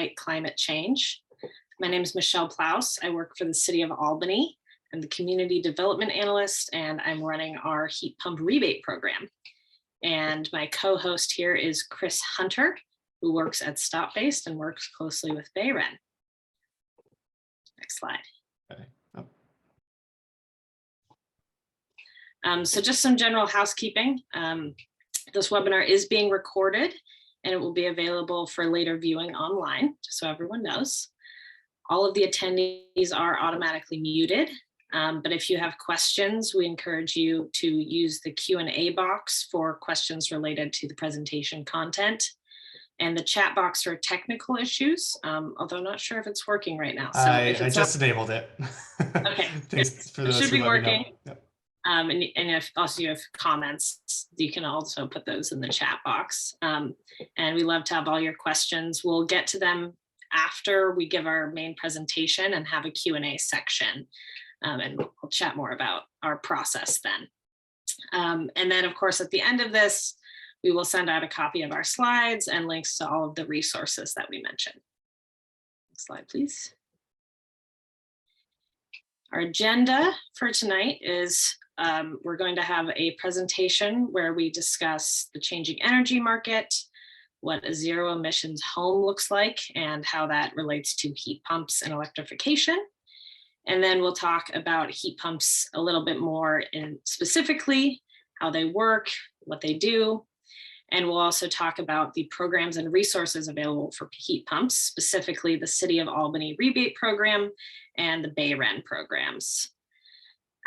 fight climate change. My name is Michelle Plaus. I work for the City of Albany. I'm the Community Development Analyst, and I'm running our heat pump rebate program. And my co-host here is Chris Hunter, who works at Stop-Based and works closely with BayREN. Next slide. Okay. So just some general housekeeping. This webinar is being recorded and it will be available for later viewing online, just so everyone knows. All of the attendees are automatically muted, but if you have questions, we encourage you to use the Q&A box for questions related to the presentation content, and the chat box for technical issues, although I'm not sure if it's working right now. So I just enabled it. Okay. Thanks for those it should who be let me working. know. Yep. And if also you have comments, you can also put those in the chat box. And we love to have all your questions. We'll get to them after we give our main presentation and have a Q&A section. And we'll chat more about our process then. And then, of course, at the end of this, we will send out a copy of our slides and links to all of the resources that we mentioned. Next slide, please. Our agenda for tonight is we're going to have a presentation where we discuss the changing energy market, what a zero emissions home looks like, and how that relates to heat pumps and electrification. And then we'll talk about heat pumps a little bit more in specifically how they work, what they do. And we'll also talk about the programs and resources available for heat pumps, specifically the City of Albany rebate program and the BayREN programs.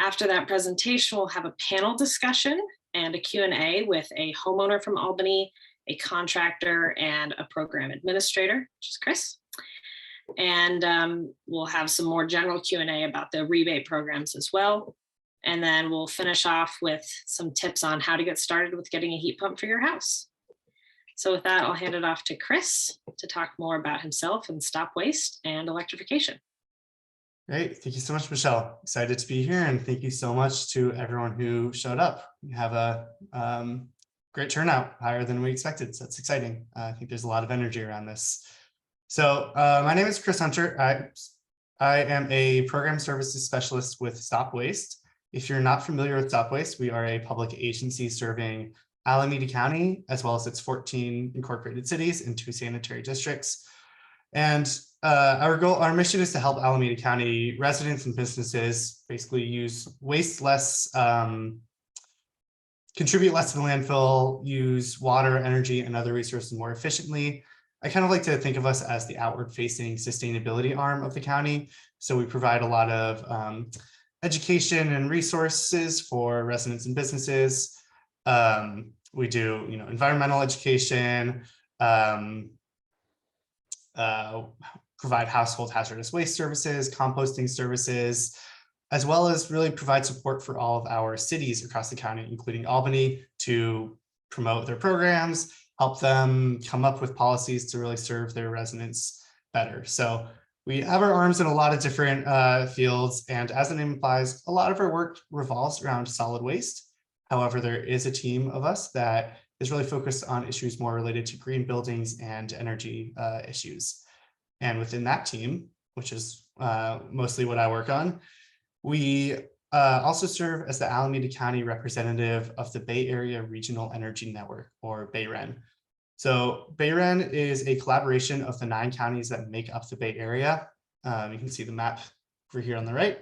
After that presentation, we'll have a panel discussion and a Q&A with a homeowner from Albany, a contractor, and a program administrator, which is Chris. And we'll have some more general Q&A about the rebate programs as well. And then we'll finish off with some tips on how to get started with getting a heat pump for your house. So with that, I'll hand it off to Chris to talk more about himself and Stop Waste and electrification. Great. Thank you so much, Michelle. Excited to be here. And thank you so much to everyone who showed up. We have a great turnout, higher than we expected. So that's exciting. I think there's a lot of energy around this. So my name is Chris Hunter. I am a program services specialist with Stop Waste. If you're not familiar with Stop Waste, we are a public agency serving Alameda County, as well as its 14 incorporated cities and 2 sanitary districts. And our mission is to help Alameda County residents and businesses basically use waste less, contribute less to the landfill, use water, energy, and other resources more efficiently. I kind of like to think of us as the outward-facing sustainability arm of the county. So we provide a lot of education and resources for residents and businesses. We do, environmental education, provide household hazardous waste services, composting services, as well as really provide support for all of our cities across the county, including Albany, to promote their programs, help them come up with policies to really serve their residents better. So we have our arms in a lot of different fields, and as the name implies, a lot of our work revolves around solid waste. However, there is a team of us that is really focused on issues more related to green buildings and energy issues. And within that team, which is mostly what I work on, we also serve as the Alameda County representative of the Bay Area Regional Energy Network, or BayREN. So BayREN is a collaboration of the 9 counties that make up the Bay Area. You can see the map over here on the right.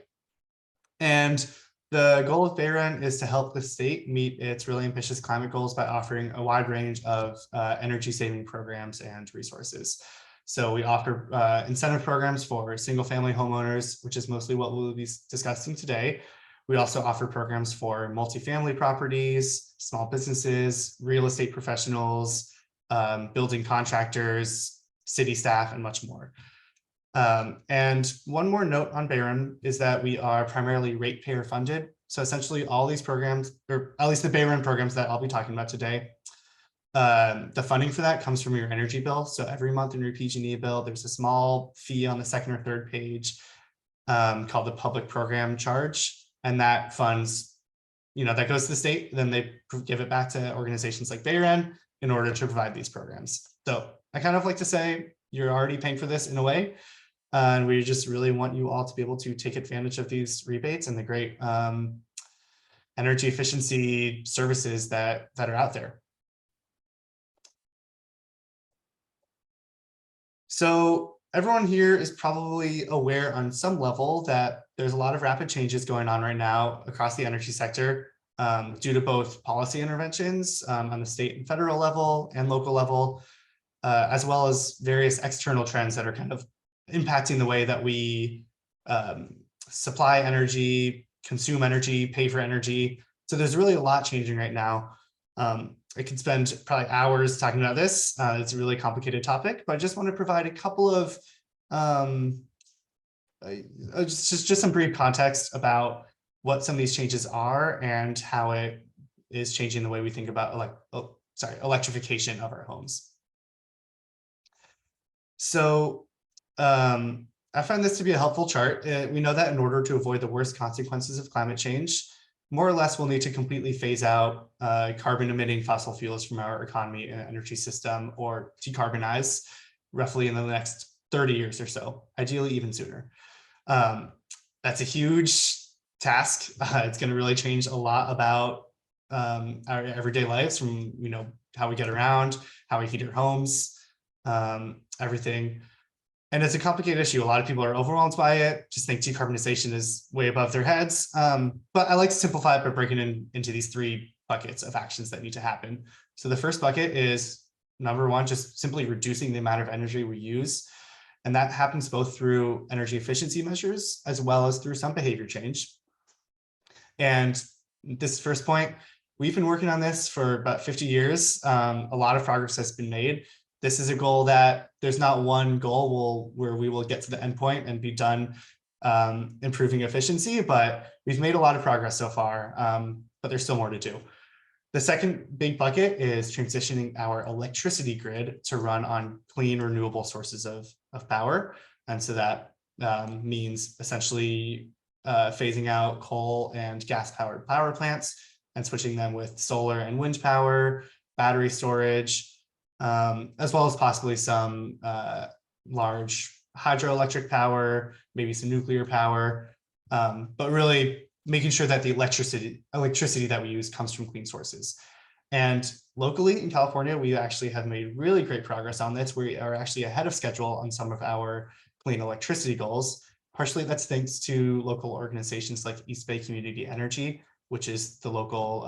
And the goal of BayREN is to help the state meet its really ambitious climate goals by offering a wide range of energy saving programs and resources. So we offer incentive programs for single family homeowners, which is mostly what we'll be discussing today. We also offer programs for multifamily properties, small businesses, real estate professionals, building contractors, city staff, and much more. And one more note on BayREN is that we are primarily ratepayer funded. So essentially all these programs, or at least the BayREN programs that I'll be talking about today, the funding for that comes from your energy bill. So every month in your PG&E bill, there's a small fee on the 2nd or 3rd page called the public program charge. And that funds, that goes to the state, then they give it back to organizations like BayREN in order to provide these programs. So I kind of like to say, you're already paying for this in a way. And we just really want you all to be able to take advantage of these rebates and the great energy efficiency services that are out there. So everyone here is probably aware on some level that there's a lot of rapid changes going on right now across the energy sector due to both policy interventions on the state and federal level and local level, as well as various external trends that are kind of impacting the way that we supply energy, consume energy, pay for energy. So there's really a lot changing right now. I could spend probably hours talking about this. It's a really complicated topic, but I just want to provide a couple of just some brief context about what some of these changes are and how it is changing the way we think about electrification of our homes. So I find this to be a helpful chart. We know that in order to avoid the worst consequences of climate change, more or less we'll need to completely phase out carbon emitting fossil fuels from our economy and energy system, or decarbonize roughly in the next 30 years or so, ideally even sooner. That's a huge task. It's going to really change a lot about our everyday lives, from how we get around, how we heat our homes, everything. And it's a complicated issue. A lot of people are overwhelmed by it, just think decarbonization is way above their heads. But I like to simplify it by breaking it into these 3 buckets of actions that need to happen. So the first bucket is, number 1, just simply reducing the amount of energy we use. And that happens both through energy efficiency measures as well as through some behavior change. And this first point, we've been working on this for about 50 years. A lot of progress has been made. This is a goal that there's not one goal where we will get to the end point and be done improving efficiency, but we've made a lot of progress so far, but there's still more to do. The second big bucket is transitioning our electricity grid to run on clean, renewable sources of power. And so that means essentially phasing out coal and gas-powered power plants and switching them with solar and wind power, battery storage, as well as possibly some large hydroelectric power, maybe some nuclear power, but really making sure that the electricity that we use comes from clean sources. And locally in California, we actually have made really great progress on this. We are actually ahead of schedule on some of our clean electricity goals. Partially that's thanks to local organizations like East Bay Community Energy, which is the local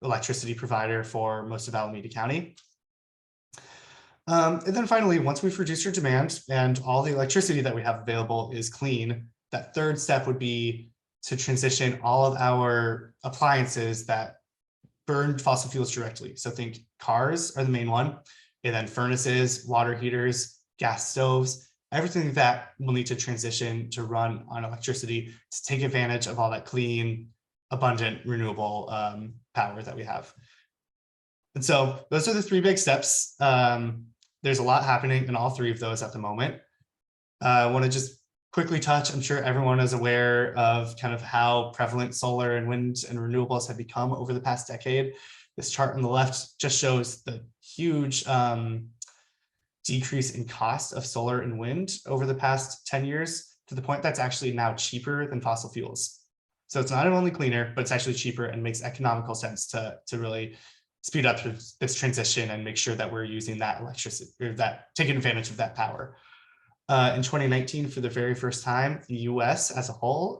electricity provider for most of Alameda County. And then finally, once we've reduced our demand and all the electricity that we have available is clean, that third step would be to transition all of our appliances that burn fossil fuels directly. So think cars are the main one, and then furnaces, water heaters, gas stoves, everything that will need to transition to run on electricity to take advantage of all that clean, abundant, renewable power that we have. And so those are the 3 big steps. There's a lot happening in all 3 of those at the moment. I want to just quickly touch, I'm sure everyone is aware of kind of how prevalent solar and wind and renewables have become over the past decade. This chart on the left just shows the huge decrease in cost of solar and wind over the past 10 years, to the point that's actually now cheaper than fossil fuels. So it's not only cleaner, but it's actually cheaper and makes economical sense to really speed up this transition and make sure that we're using that electricity, or that taking advantage of that power. In 2019, for the very first time, the US as a whole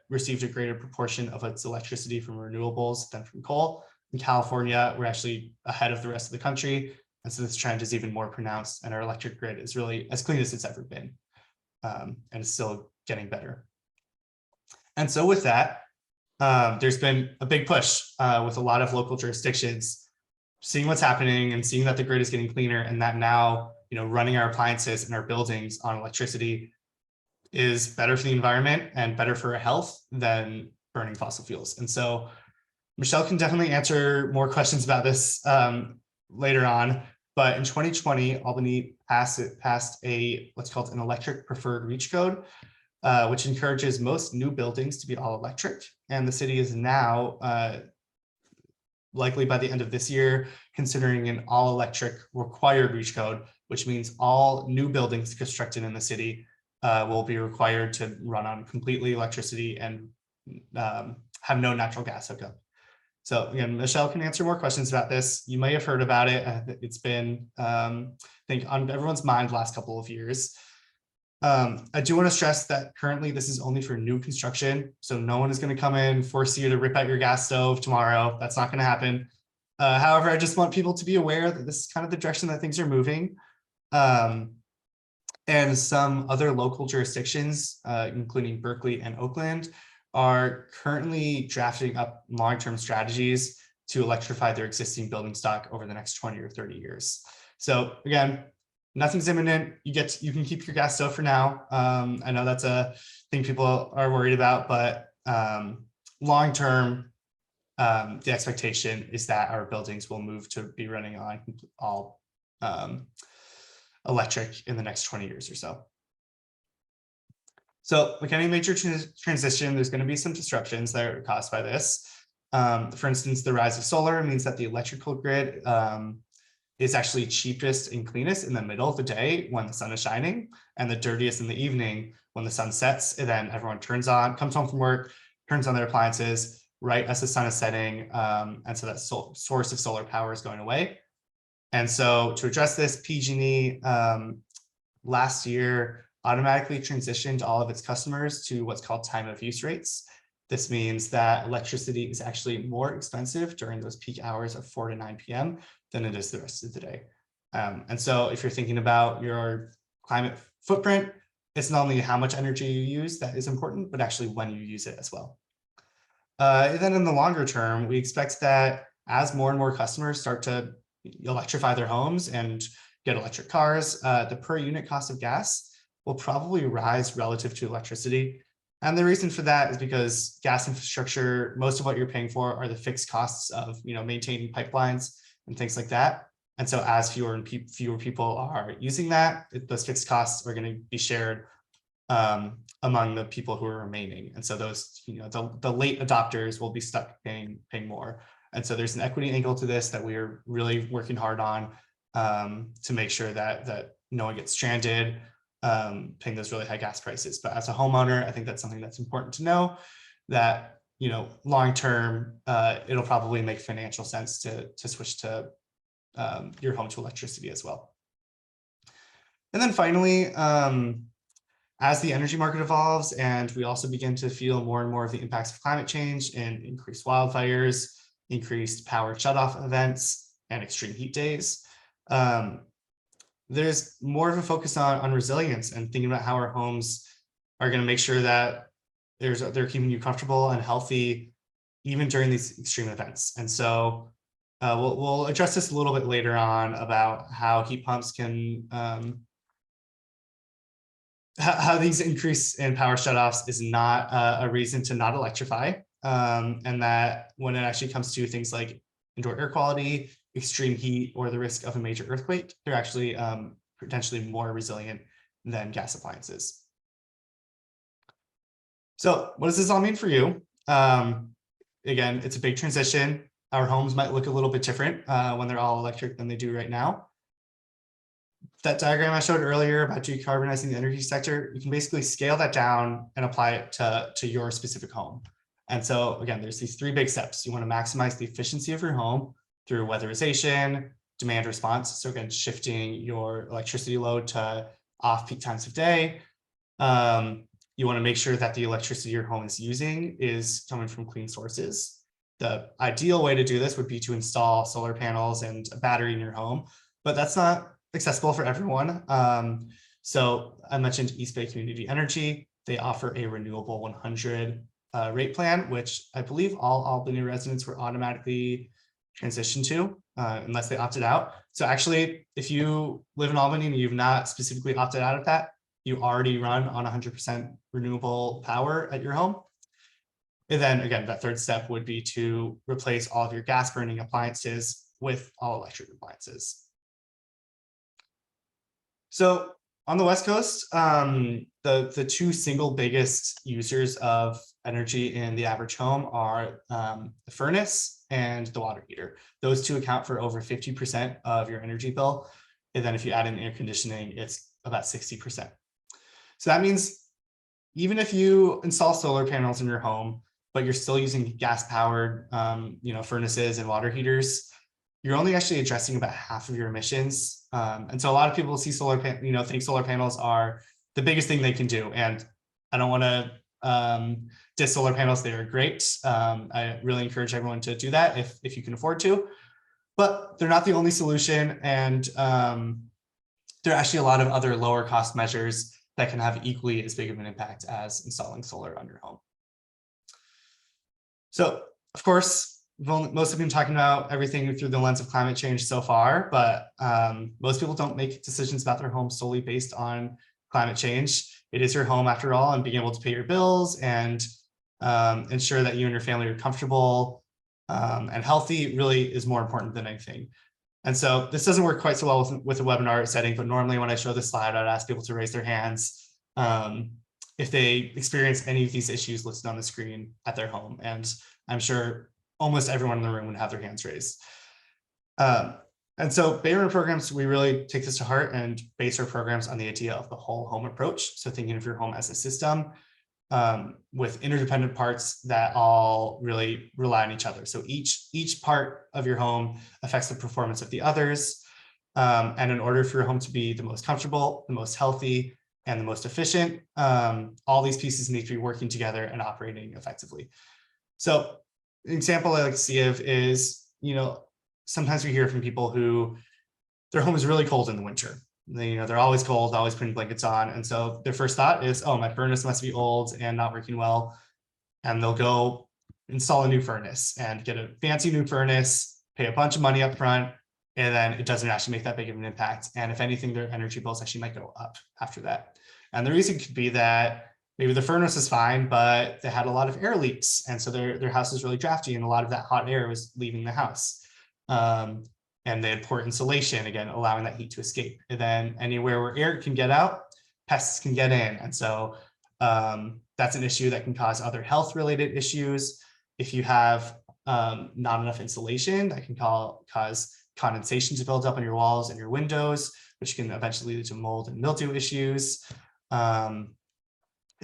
received a greater proportion of its electricity from renewables than from coal. In California, we're actually ahead of the rest of the country. And so this trend is even more pronounced, and our electric grid is really as clean as it's ever been, and it's still getting better. And so with that, there's been a big push with a lot of local jurisdictions seeing what's happening and seeing that the grid is getting cleaner, and that now running our appliances in our buildings on electricity is better for the environment and better for our health than burning fossil fuels. And so Michelle can definitely answer more questions about this later on, but in 2020, Albany passed what's called an electric preferred reach code, which encourages most new buildings to be all electric. And the city is now, likely by the end of this year, considering an all electric required reach code which means all new buildings constructed in the city will be required to run on completely electricity and have no natural gas hookup. So again, Michelle can answer more questions about this. You may have heard about it. It's been, I think, on everyone's mind the last couple of years. I do want to stress that currently this is only for new construction. So no one is going to come in, force you to rip out your gas stove tomorrow. That's not going to happen. However, I just want people to be aware that this is kind of the direction that things are moving. And some other local jurisdictions, including Berkeley and Oakland, are currently drafting up long-term strategies to electrify their existing building stock over the next 20 or 30 years. So again, nothing's imminent. You can keep your gas stove for now. I know that's a thing people are worried about, but long-term, the expectation is that our buildings will move to be running on all electric in the next 20 years or so. So like any major transition, there's going to be some disruptions that are caused by this. For instance, the rise of solar means that the electrical grid is actually cheapest and cleanest in the middle of the day when the sun is shining, and the dirtiest in the evening when the sun sets. And then everyone comes home from work, turns on their appliances right as the sun is setting. And so that source of solar power is going away. And so to address this, PG&E last year automatically transitioned all of its customers to what's called time of use rates. This means that electricity is actually more expensive during those peak hours of 4 to 9 p.m. than it is the rest of the day. And so if you're thinking about your climate footprint, it's not only how much energy you use that is important, but actually when you use it as well. And then in the longer term, we expect that as more and more customers start to electrify their homes and get electric cars, the per unit cost of gas will probably rise relative to electricity. And the reason for that is because gas infrastructure, most of what you're paying for are the fixed costs of maintaining pipelines and things like that. And so as fewer people are using that, those fixed costs are going to be shared among the people who are remaining. And so those, the late adopters will be stuck paying more. And so there's an equity angle to this that we are really working hard on to make sure that no one gets stranded paying those really high gas prices. But as a homeowner, I think that's something that's important to know, that long term, it'll probably make financial sense to switch to your home to electricity as well. And then finally, as the energy market evolves and we also begin to feel more and more of the impacts of climate change and increased wildfires, increased power shutoff events, and extreme heat days, there's more of a focus on resilience and thinking about how our homes are going to make sure that they're keeping you comfortable and healthy even during these extreme events. And so we'll address this a little bit later on about how heat pumps can how these increase in power shutoffs is not a reason to not electrify, and that when it actually comes to things like indoor air quality, extreme heat, or the risk of a major earthquake, they're actually potentially more resilient than gas appliances. So what does this all mean for you? Again, it's a big transition. Our homes might look a little bit different when they're all electric than they do right now. That diagram I showed earlier about decarbonizing the energy sector, you can basically scale that down and apply it to your specific home. And so again, there's these 3 big steps. You want to maximize the efficiency of your home through weatherization, demand response. So again, shifting your electricity load to off-peak times of day. You want to make sure that the electricity your home is using is coming from clean sources. The ideal way to do this would be to install solar panels and a battery in your home, but that's not accessible for everyone. So I mentioned East Bay Community Energy. They offer a renewable 100 rate plan, which I believe all Albany residents were automatically transitioned to unless they opted out. So actually, if you live in Albany and you've not specifically opted out of that, you already run on 100% renewable power at your home. And then again, that 3rd step would be to replace all of your gas burning appliances with all electric appliances. So on the West Coast, the 2 single biggest users of energy in the average home are the furnace and the water heater. Those 2 account for over 50% of your energy bill. And then if you add in air conditioning, it's about 60%. So that means even if you install solar panels in your home, but you're still using gas-powered, furnaces and water heaters, you're only actually addressing about half of your emissions. And so a lot of people see think solar panels are the biggest thing they can do. And I don't want to diss solar panels; they are great. I really encourage everyone to do that if you can afford to. But they're not the only solution, and there are actually a lot of other lower cost measures that can have equally as big of an impact as installing solar on your home. So, of course, we've mostly been talking about everything through the lens of climate change so far, but most people don't make decisions about their home solely based on climate change. It is your home after all, and being able to pay your bills and ensure that you and your family are comfortable and healthy really is more important than anything. And so this doesn't work quite so well with a webinar setting, but normally when I show this slide, I'd ask people to raise their hands if they experience any of these issues listed on the screen at their home. And I'm sure almost everyone in the room would have their hands raised. And so BayREN programs, we really take this to heart and base our programs on the idea of the whole home approach. So thinking of your home as a system with interdependent parts that all really rely on each other. So each part of your home affects the performance of the others. And in order for your home to be the most comfortable, the most healthy, and the most efficient, all these pieces need to be working together and operating effectively. So an example I like to see of is, sometimes we hear from people who their home is really cold in the winter. They're always cold, always putting blankets on. And so their first thought is, oh, my furnace must be old and not working well. And they'll go install a new furnace and get a fancy new furnace, pay a bunch of money up front, and then it doesn't actually make that big of an impact. And if anything, their energy bills actually might go up after that. And the reason could be that maybe the furnace is fine, but they had a lot of air leaks. And so their house is really drafty and a lot of that hot air was leaving the house. And they had poor insulation, again, allowing that heat to escape. And then anywhere where air can get out, pests can get in. And so that's an issue that can cause other health-related issues. If you have not enough insulation, that can cause condensation to build up on your walls and your windows, which can eventually lead to mold and mildew issues. And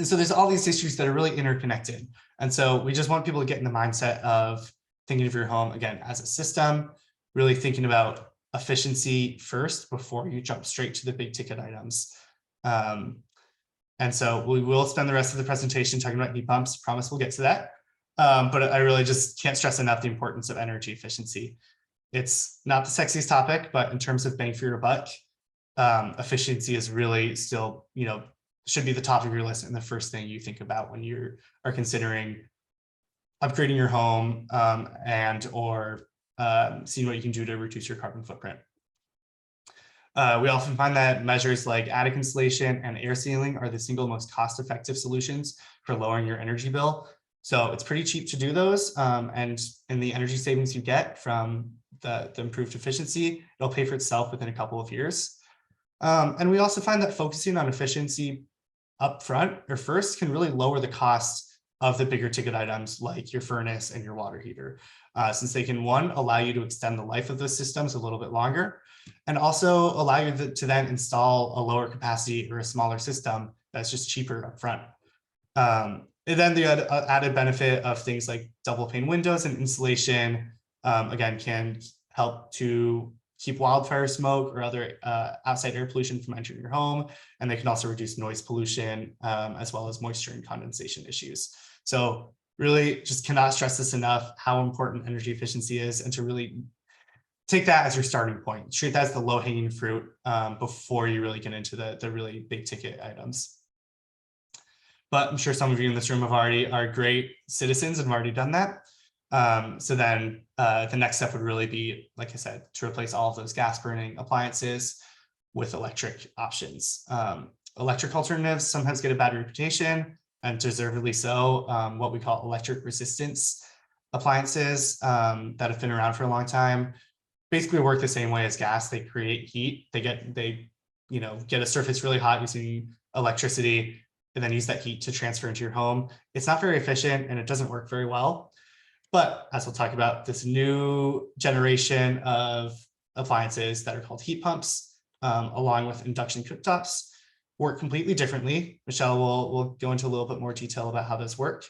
so there's all these issues that are really interconnected. And so we just want people to get in the mindset of thinking of your home, again, as a system, really thinking about efficiency first before you jump straight to the big ticket items. And so we will spend the rest of the presentation talking about heat pumps. Promise we'll get to that. But I really just can't stress enough the importance of energy efficiency. It's not the sexiest topic, but in terms of bang for your buck, efficiency is really still, should be the top of your list and the first thing you think about when you are considering upgrading your home or seeing what you can do to reduce your carbon footprint. We often find that measures like attic insulation and air sealing are the single most cost-effective solutions for lowering your energy bill. So it's pretty cheap to do those, and in the energy savings you get from the improved efficiency, it'll pay for itself within a couple of years. And we also find that focusing on efficiency up front or first can really lower the cost of the bigger ticket items like your furnace and your water heater, since they can, one, allow you to extend the life of those systems a little bit longer, and also allow you to then install a lower capacity or a smaller system that's just cheaper up front. And then the added benefit of things like double pane windows and insulation, again, can help to keep wildfire smoke or other outside air pollution from entering your home. And they can also reduce noise pollution, as well as moisture and condensation issues. So really just cannot stress this enough, how important energy efficiency is, and to really take that as your starting point. Treat that as the low-hanging fruit before you really get into the really big ticket items. But I'm sure some of you in this room are great citizens and have already done that. So then the next step would really be, like I said, to replace all of those gas burning appliances with electric options. Electric alternatives sometimes get a bad reputation, and deservedly so. What we call electric resistance appliances that have been around for a long time basically work the same way as gas. They create heat. They get a surface really hot using electricity, and then use that heat to transfer into your home. It's not very efficient and it doesn't work very well. But as we'll talk about, this new generation of appliances that are called heat pumps along with induction cooktops, work completely differently. Michelle will go into a little bit more detail about how this work.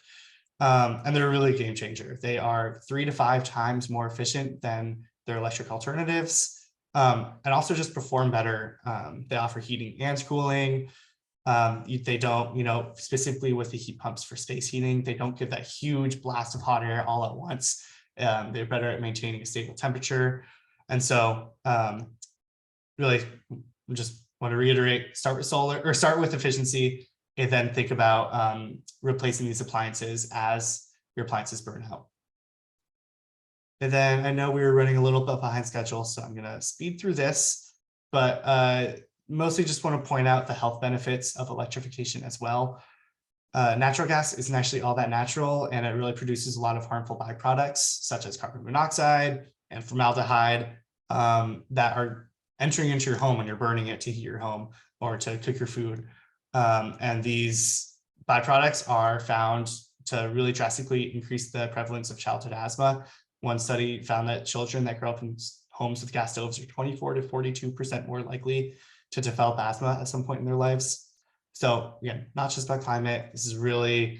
And they're really a game changer. They are 3 to 5 times more efficient than their electric alternatives, and also just perform better. They offer heating and cooling. They don't, specifically with the heat pumps for space heating, they don't give that huge blast of hot air all at once. They're better at maintaining a stable temperature. And so really just want to reiterate, start with efficiency, and then think about replacing these appliances as your appliances burn out. And then I know we were running a little bit behind schedule, so I'm going to speed through this, but mostly just want to point out the health benefits of electrification as well. Natural gas isn't actually all that natural, and it really produces a lot of harmful byproducts, such as carbon monoxide and formaldehyde, that are entering into your home when you're burning it to heat your home or to cook your food. And these byproducts are found to really drastically increase the prevalence of childhood asthma. One study found that children that grow up in homes with gas stoves are 24 to 42% more likely to develop asthma at some point in their lives. So again, not just about climate, this is really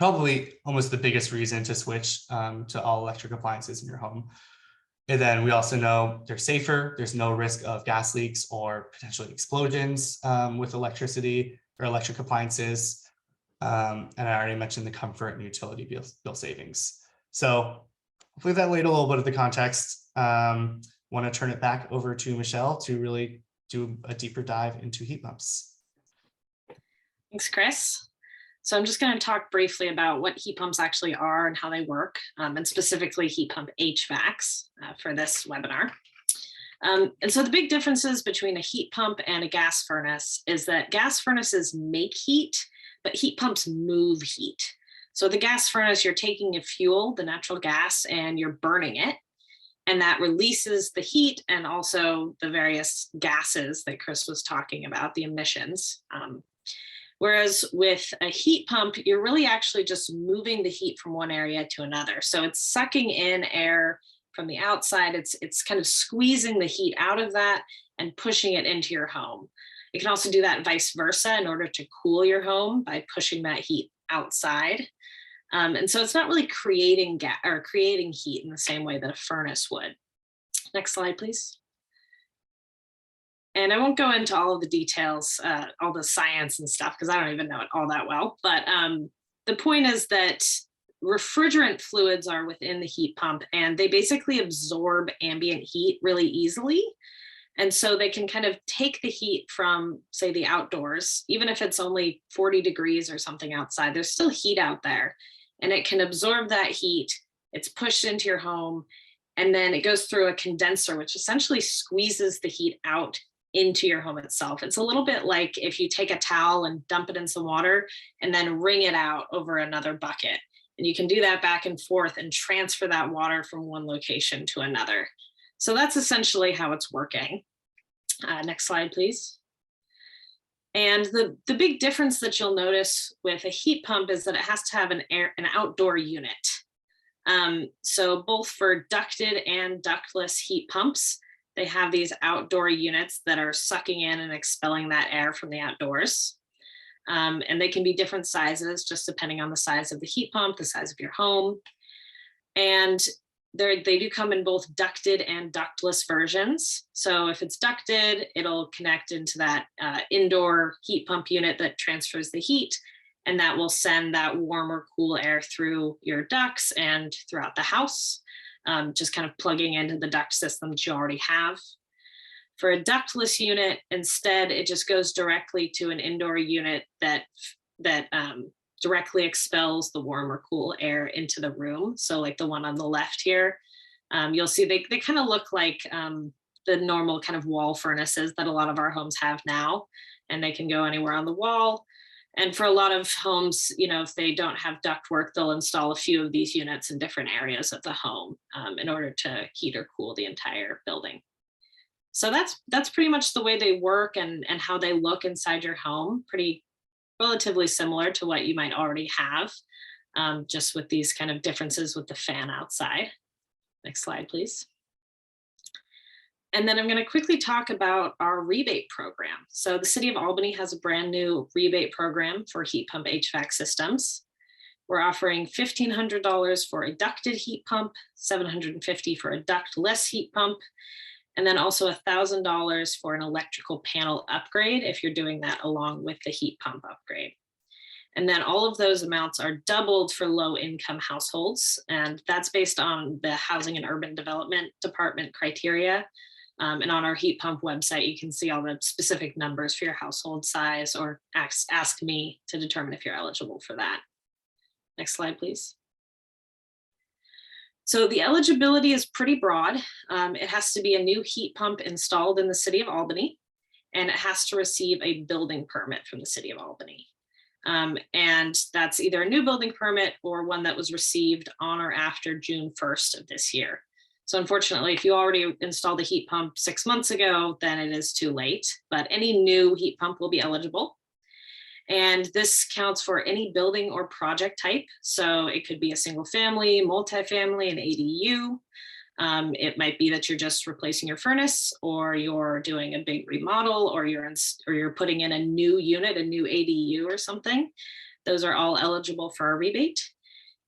probably almost the biggest reason to switch to all electric appliances in your home. And then we also know they're safer. There's no risk of gas leaks or potentially explosions with electricity or electric appliances. And I already mentioned the comfort and utility bill savings. So hopefully that laid a little bit of the context. Want to turn it back over to Michelle to really do a deeper dive into heat pumps. Thanks, Chris. So I'm just going to talk briefly about what heat pumps actually are and how they work, and specifically heat pump HVACs for this webinar. And so the big differences between a heat pump and a gas furnace is that gas furnaces make heat, but heat pumps move heat. So the gas furnace, you're taking a fuel, the natural gas, and you're burning it. And that releases the heat and also the various gases that Chris was talking about, the emissions. Whereas with a heat pump, you're really actually just moving the heat from one area to another. So it's sucking in air from the outside. It's kind of squeezing the heat out of that and pushing it into your home. You can also do that vice versa in order to cool your home by pushing that heat outside. And so it's not really creating heat in the same way that a furnace would. Next slide, please. And I won't go into all of the details, all the science and stuff, because I don't even know it all that well. But the point is that refrigerant fluids are within the heat pump, and they basically absorb ambient heat really easily. And so they can kind of take the heat from, say, the outdoors, even if it's only 40 degrees or something outside, there's still heat out there. And it can absorb that heat. It's pushed into your home, and then it goes through a condenser, which essentially squeezes the heat out into your home itself. It's a little bit like if you take a towel and dump it in some water and then wring it out over another bucket. And you can do that back and forth and transfer that water from one location to another. So that's essentially how it's working. Next slide, please. And the big difference that you'll notice with a heat pump is that it has to have an outdoor unit. So both for ducted and ductless heat pumps, they have these outdoor units that are sucking in and expelling that air from the outdoors. And they can be different sizes, just depending on the size of the heat pump, the size of your home. And they do come in both ducted and ductless versions. So if it's ducted, it'll connect into that indoor heat pump unit that transfers the heat, and that will send that warm or cool air through your ducts and throughout the house, just kind of plugging into the duct system that you already have. For a ductless unit, instead, it just goes directly to an indoor unit that directly expels the warm or cool air into the room. So like the one on the left here, you'll see they kind of look like the normal kind of wall furnaces that a lot of our homes have now, and they can go anywhere on the wall. And for a lot of homes, if they don't have ductwork, they'll install a few of these units in different areas of the home in order to heat or cool the entire building. So that's pretty much the way they work and how they look inside your home. Pretty relatively similar to what you might already have, just with these kind of differences with the fan outside. Next slide, please. And then I'm going to quickly talk about our rebate program. So the City of Albany has a brand new rebate program for heat pump HVAC systems. We're offering $1,500 for a ducted heat pump, $750 for a ductless heat pump, and then also $1,000 for an electrical panel upgrade if you're doing that along with the heat pump upgrade. And then all of those amounts are doubled for low income households. And that's based on the Housing and Urban Development Department criteria. And on our heat pump website, you can see all the specific numbers for your household size, or ask me to determine if you're eligible for that. Next slide, please. So the eligibility is pretty broad. It has to be a new heat pump installed in the City of Albany, and it has to receive a building permit from the City of Albany. And that's either a new building permit or one that was received on or after June 1st of this year. So unfortunately, if you already installed a heat pump 6 months ago, then it is too late, but any new heat pump will be eligible. And this counts for any building or project type. So it could be a single family, multifamily, an ADU. It might be that you're just replacing your furnace, or you're doing a big remodel, or you're putting in a new unit, a new ADU or something. Those are all eligible for a rebate.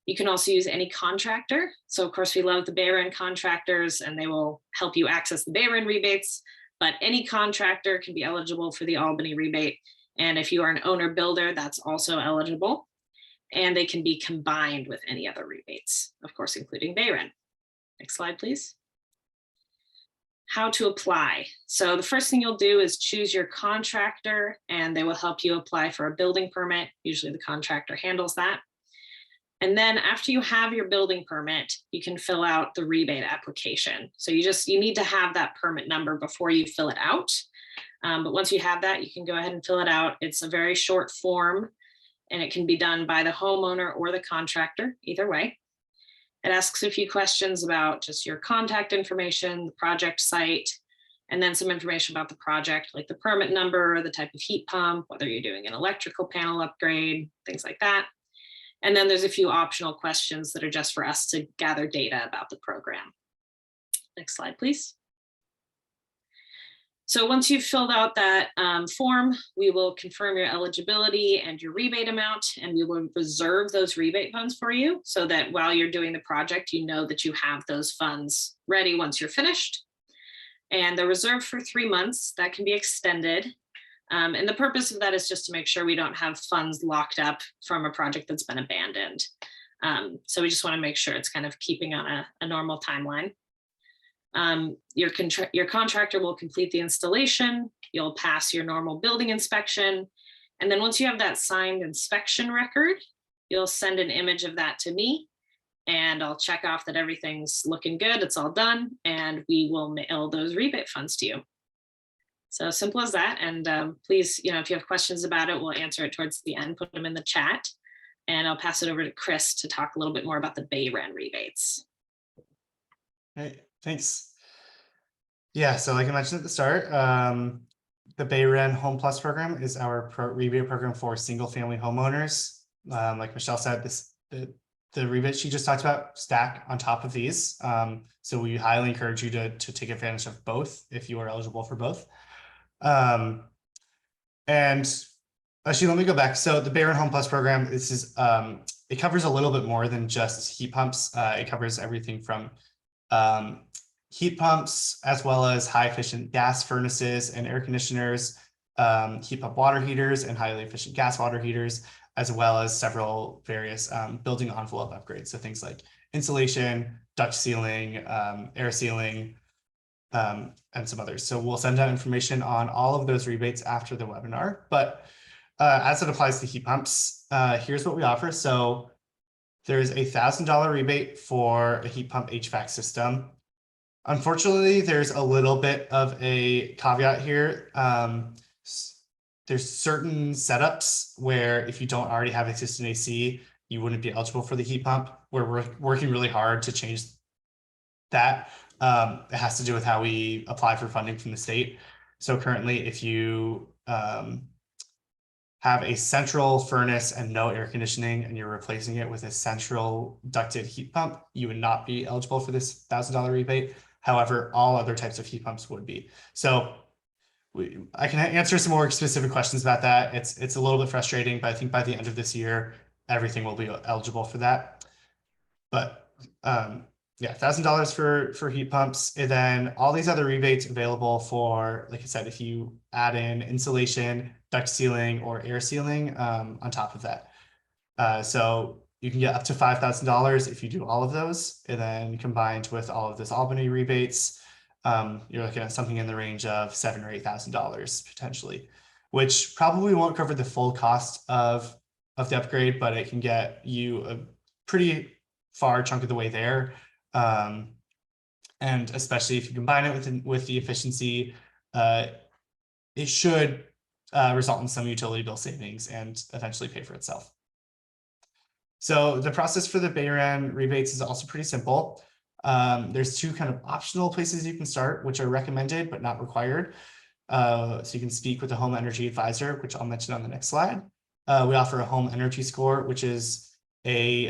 You can also use any contractor. So of course we love the BayREN contractors, and they will help you access the BayREN rebates, but any contractor can be eligible for the Albany rebate. And if you are an owner builder, that's also eligible. And they can be combined with any other rebates, of course, including BayREN. Next slide, please. How to apply. So the first thing you'll do is choose your contractor, and they will help you apply for a building permit. Usually the contractor handles that. And then after you have your building permit, you can fill out the rebate application. So you need to have that permit number before you fill it out. But once you have that, you can go ahead and fill it out. It's a very short form, and it can be done by the homeowner or the contractor, either way. It asks a few questions about just your contact information, the project site, and then some information about the project, like the permit number, the type of heat pump, whether you're doing an electrical panel upgrade, things like that. And then there's a few optional questions that are just for us to gather data about the program. Next slide, please. So once you've filled out that form, we will confirm your eligibility and your rebate amount, and we will reserve those rebate funds for you so that while you're doing the project, you know that you have those funds ready once you're finished. And they're reserved for 3 months. That can be extended. And the purpose of that is just to make sure we don't have funds locked up from a project that's been abandoned. So we just want to make sure it's kind of keeping on a normal timeline. Your contractor will complete the installation. You'll pass your normal building inspection. And then once you have that signed inspection record, you'll send an image of that to me, and I'll check off that everything's looking good, it's all done, and we will mail those rebate funds to you. So simple as that. And please, if you have questions about it, we'll answer it towards the end, put them in the chat, and I'll pass it over to Chris to talk a little bit more about the BayREN rebates. Hey, thanks. Yeah, so like I mentioned at the start, the BayREN Home Plus program is our rebate program for single family homeowners. Like Michelle said, the rebate she just talked about stack on top of these. So we highly encourage you to take advantage of both if you are eligible for both. And actually, let me go back. So the BayREN Home Plus program, it covers a little bit more than just heat pumps. It covers everything from heat pumps, as well as high efficient gas furnaces and air conditioners, heat pump water heaters and highly efficient gas water heaters, as well as several various building envelope upgrades. So things like insulation, duct sealing, air sealing, and some others. So we'll send out information on all of those rebates after the webinar. But as it applies to heat pumps, here's what we offer. So there's a $1,000 rebate for a heat pump HVAC system. Unfortunately, there's a little bit of a caveat here. There's certain setups where if you don't already have existing AC, you wouldn't be eligible for the heat pump. We're working really hard to change that. It has to do with how we apply for funding from the state. So currently, if you have a central furnace and no air conditioning, and you're replacing it with a central ducted heat pump, you would not be eligible for this $1,000 rebate. However, all other types of heat pumps would be. So I can answer some more specific questions about that. It's a little bit frustrating, but I think by the end of this year, everything will be eligible for that. But yeah, $1,000 for heat pumps, and then all these other rebates available for, like I said, if you add in insulation, duct sealing, or air sealing on top of that. So you can get up to $5,000 if you do all of those, and then combined with all of this Albany rebates, you're looking at something in the range of $7,000 or $8,000 potentially, which probably won't cover the full cost of the upgrade, but it can get you a pretty far chunk of the way there. And especially if you combine it with the efficiency, it should result in some utility bill savings and eventually pay for itself. So the process for the BayREN rebates is also pretty simple. There's two kind of optional places you can start, which are recommended but not required. So you can speak with a home energy advisor, which I'll mention on the next slide. We offer a home energy score, which is a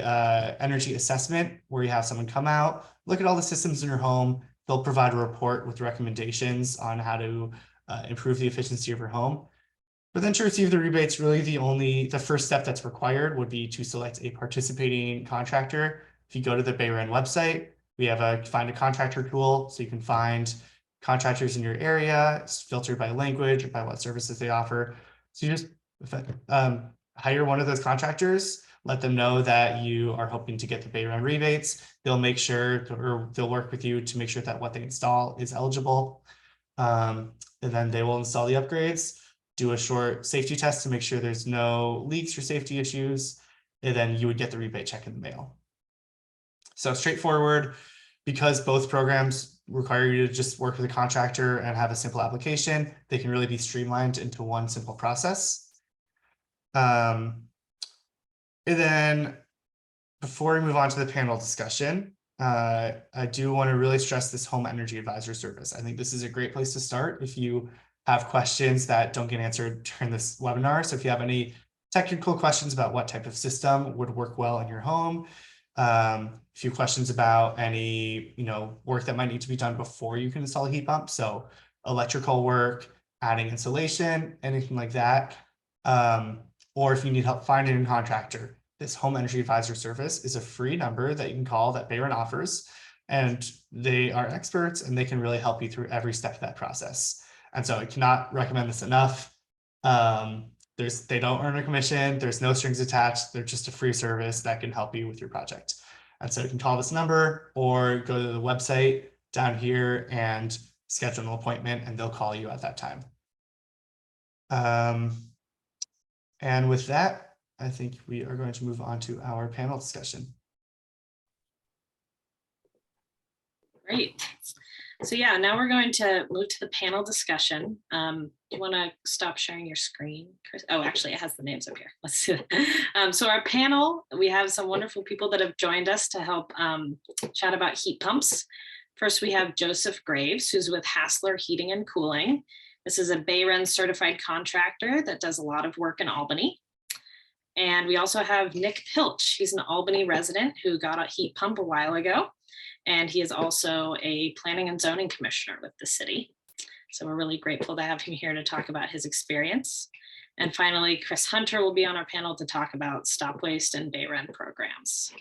energy assessment where you have someone come out, look at all the systems in your home. They'll provide a report with recommendations on how to improve the efficiency of your home. But then to receive the rebates, really the first step that's required would be to select a participating contractor. If you go to the BayREN website, we have a find a contractor tool, so you can find contractors in your area. It's filtered by language or by what services they offer. So you just hire one of those contractors, let them know that you are hoping to get the BayREN rebates. They'll make sure, or they'll work with you to make sure that what they install is eligible. And then they will install the upgrades, do a short safety test to make sure there's no leaks or safety issues, and then you would get the rebate check in the mail. So straightforward, because both programs require you to just work with a contractor and have a simple application, they can really be streamlined into one simple process. And then before we move on to the panel discussion, I do want to really stress this home energy advisor service. I think this is a great place to start if you have questions that don't get answered during this webinar. So if you have any technical questions about what type of system would work well in your home, a few questions about any work that might need to be done before you can install a heat pump. So electrical work, adding insulation, anything like that. Or if you need help finding a contractor, this home energy advisor service is a free number that you can call that BayREN offers. And they are experts and they can really help you through every step of that process. And so I cannot recommend this enough. They don't earn a commission. There's no strings attached. They're just a free service that can help you with your project. And so you can call this number or go to the website down here and schedule an appointment and they'll call you at that time. And with that, I think we are going to move on to our panel discussion. Great. So yeah, now we're going to move to the panel discussion. You want to stop sharing your screen, Chris? Oh, actually, it has the names up here. Let's do that. So our panel, we have some wonderful people that have joined us to help chat about heat pumps. First, we have Joseph Graves, who's with Hassler Heating and Cooling. This is a BayREN certified contractor that does a lot of work in Albany. And we also have Nick Pilch. He's an Albany resident who got a heat pump a while ago. And he is also a planning and zoning commissioner with the city. So we're really grateful to have him here to talk about his experience. And finally, Chris Hunter will be on our panel to talk about stop waste and BayREN programs.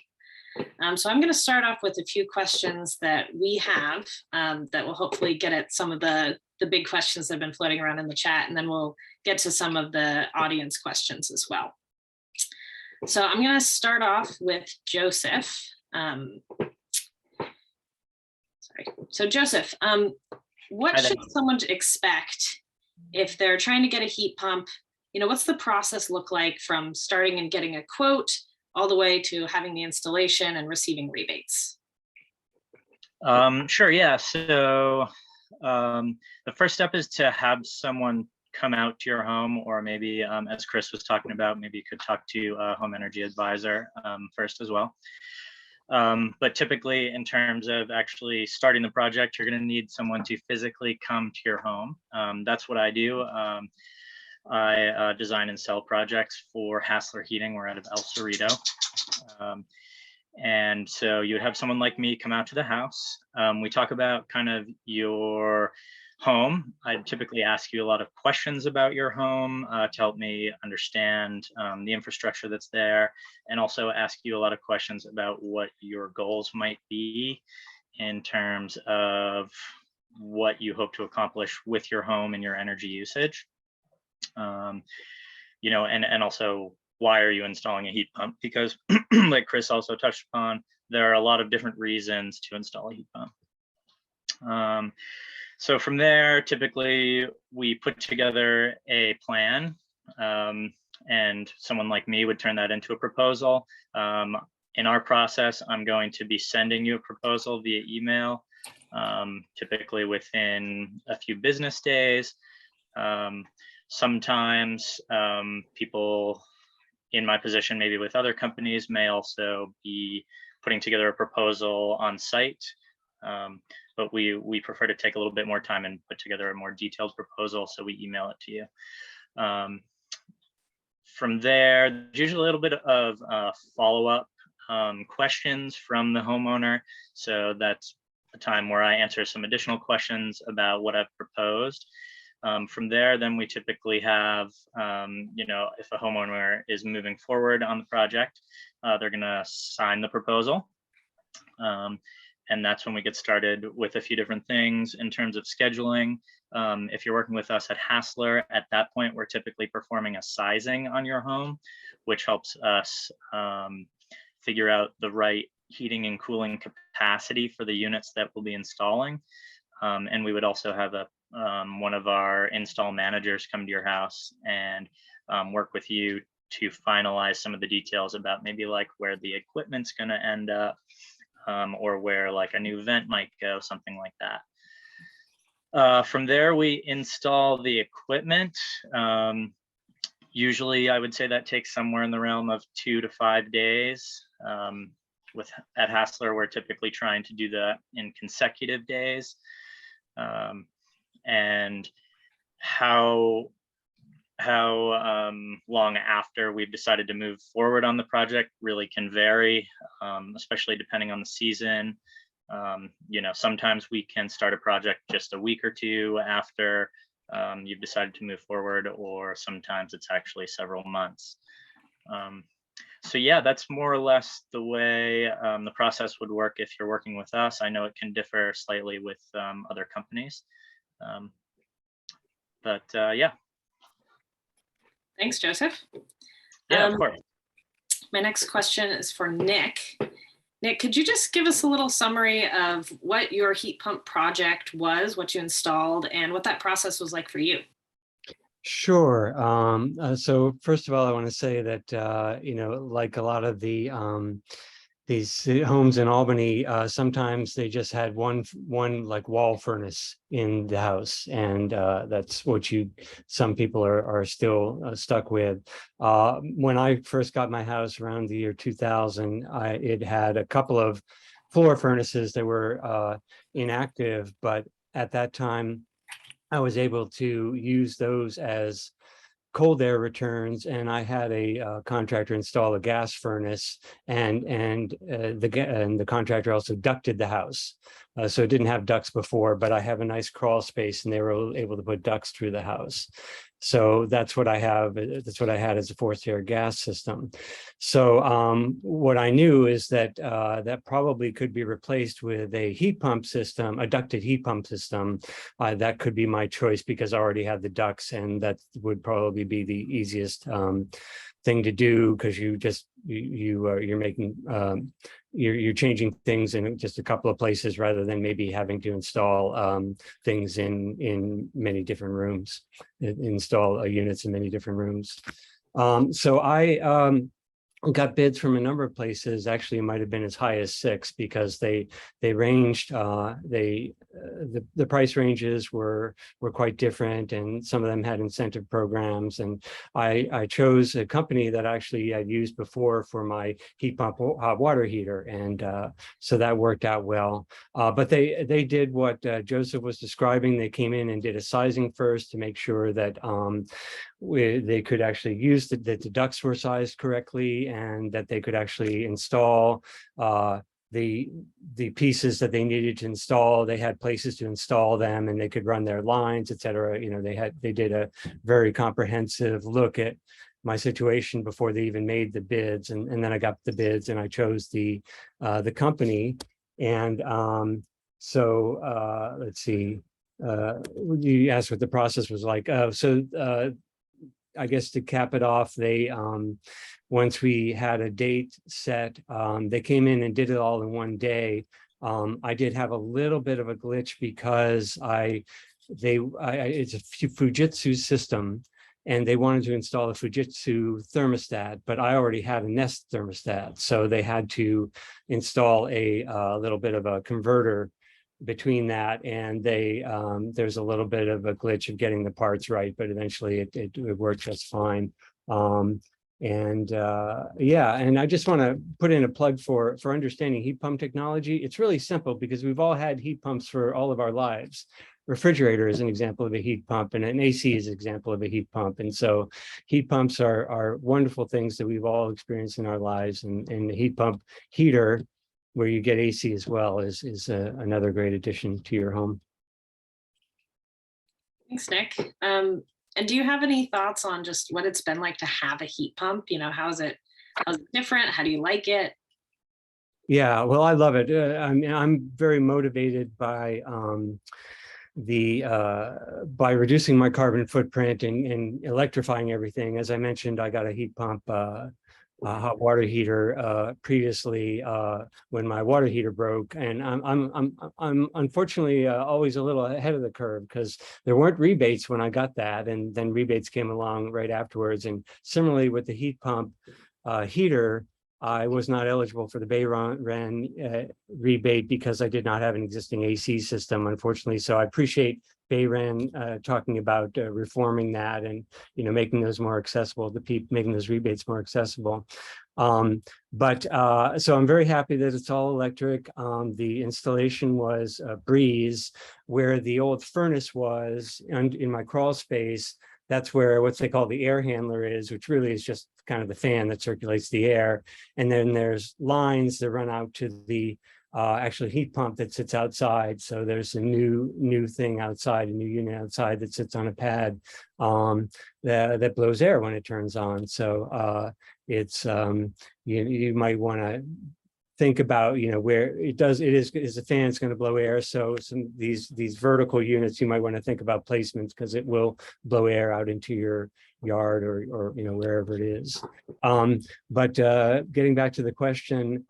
So I'm going to start off with a few questions that we have that will hopefully get at some of the big questions that have been floating around in the chat, and then we'll get to some of the audience questions as well. So I'm going to start off with Joseph. So Joseph, what should someone expect if they're trying to get a heat pump? What's the process look like from starting and getting a quote all the way to having the installation and receiving rebates? Sure, yeah. So the first step is to have someone come out to your home, or maybe as Chris was talking about, maybe you could talk to a home energy advisor first as well. But typically in terms of actually starting the project, you're going to need someone to physically come to your home. That's what I do. I design and sell projects for Hassler Heating. We're out of El Cerrito. And so you would have someone like me come out to the house. We talk about kind of your home. I typically ask you a lot of questions about your home to help me understand the infrastructure that's there, and also ask you a lot of questions about what your goals might be in terms of what you hope to accomplish with your home and your energy usage. And also, why are you installing a heat pump? Because like Chris also touched upon, there are a lot of different reasons to install a heat pump. So from there, typically we put together a plan, and someone like me would turn that into a proposal. In our process, I'm going to be sending you a proposal via email, typically within a few business days. Sometimes people in my position, maybe with other companies, may also be putting together a proposal on site. But we prefer to take a little bit more time and put together a more detailed proposal, so we email it to you. From there, there's usually a little bit of follow-up questions from the homeowner. So that's a time where I answer some additional questions about what I've proposed. From there, then we typically have, if a homeowner is moving forward on the project, they're going to sign the proposal. And that's when we get started with a few different things in terms of scheduling. If you're working with us at Hassler, at that point, we're typically performing a sizing on your home, which helps us figure out the right heating and cooling capacity for the units that we'll be installing. And we would also have one of our install managers come to your house and work with you to finalize some of the details about maybe like where the equipment's going to end up, or where like a new vent might go, something like that. From there, we install the equipment. Usually I would say that takes somewhere in the realm of 2 to 5 days. At Hassler, we're typically trying to do that in consecutive days. And how long after we've decided to move forward on the project really can vary, especially depending on the season. Sometimes we can start a project just a week or two after you've decided to move forward, or sometimes it's actually several months. So yeah, that's more or less the way the process would work if you're working with us. I know it can differ slightly with other companies. Yeah. Thanks, Joseph. Yeah, of course. My next question is for Nick. Nick, could you just give us a little summary of what your heat pump project was, what you installed, and what that process was like for you? Sure. So first of all, I want to say that, like a lot of the these homes in Albany, sometimes they just had one like wall furnace in the house, and that's what some people are still stuck with. When I first got my house around the year 2000, it had a couple of floor furnaces that were inactive, but at that time I was able to use those as cold air returns, and I had a contractor install a gas furnace, and the contractor also ducted the house, so it didn't have ducts before, but I have a nice crawl space, and they were able to put ducts through the house. So that's what I have. That's what I had as a forced air gas system. So what I knew is that that probably could be replaced with a heat pump system, a ducted heat pump system. That could be my choice because I already had the ducts, and that would probably be the easiest thing to do, because you're making you're changing things in just a couple of places rather than maybe having to install things in many different rooms, install units in many different rooms. So I got bids from a number of places. Actually, it might have been as high as 6, because they ranged. The price ranges were quite different, and some of them had incentive programs. And I chose a company that actually I'd used before for my heat pump hot water heater, and so that worked out well. But they did what Joseph was describing. They came in and did a sizing first to make sure that where they could actually use that the ducts were sized correctly, and that they could actually install the pieces that they needed to install. They had places to install them, and they could run their lines, et cetera. You know, they did a very comprehensive look at my situation before they even made the bids. And then I got the bids and I chose the company. And let's see, you asked what the process was like. I guess to cap it off, they once we had a date set, they came in and did it all in one day. I did have a little bit of a glitch because it's a Fujitsu system, and they wanted to install a Fujitsu thermostat, but I already had a Nest thermostat, so they had to install a little bit of a converter between that, and there's a little bit of a glitch of getting the parts right, but eventually it worked just fine. Yeah, and I just want to put in a plug for understanding heat pump technology. It's really simple because we've all had heat pumps for all of our lives. Refrigerator is an example of a heat pump, and an AC is an example of a heat pump. And so heat pumps are wonderful things that we've all experienced in our lives, and the heat pump heater, where you get AC as well, is another great addition to your home. Thanks, Nick. And do you have any thoughts on just what it's been like to have a heat pump? You know, how's it different? How do you like it? Yeah, well, I love it. I mean, I'm very motivated by by reducing my carbon footprint and electrifying everything. As I mentioned, I got a heat pump, a hot water heater previously when my water heater broke, and I'm unfortunately always a little ahead of the curve because there weren't rebates when I got that, and then rebates came along right afterwards. And similarly with the heat pump heater, I was not eligible for the BayREN rebate because I did not have an existing AC system, unfortunately. So I appreciate BayREN talking about reforming that and, you know, making those more accessible to people, making those rebates more accessible. So I'm very happy that it's all electric. The installation was a breeze. Where the old furnace was, and in my crawl space, that's where what they call the air handler is, which really is just kind of the fan that circulates the air. And then there's lines that run out to the actual heat pump that sits outside. So there's a new thing outside, a new unit outside that sits on a pad that blows air when it turns on. So it's you might want to think about, you know, where it is a fan, it's going to blow air. So some these vertical units, you might want to think about placements because it will blow air out into your yard or you know, wherever it is. But getting back to the question,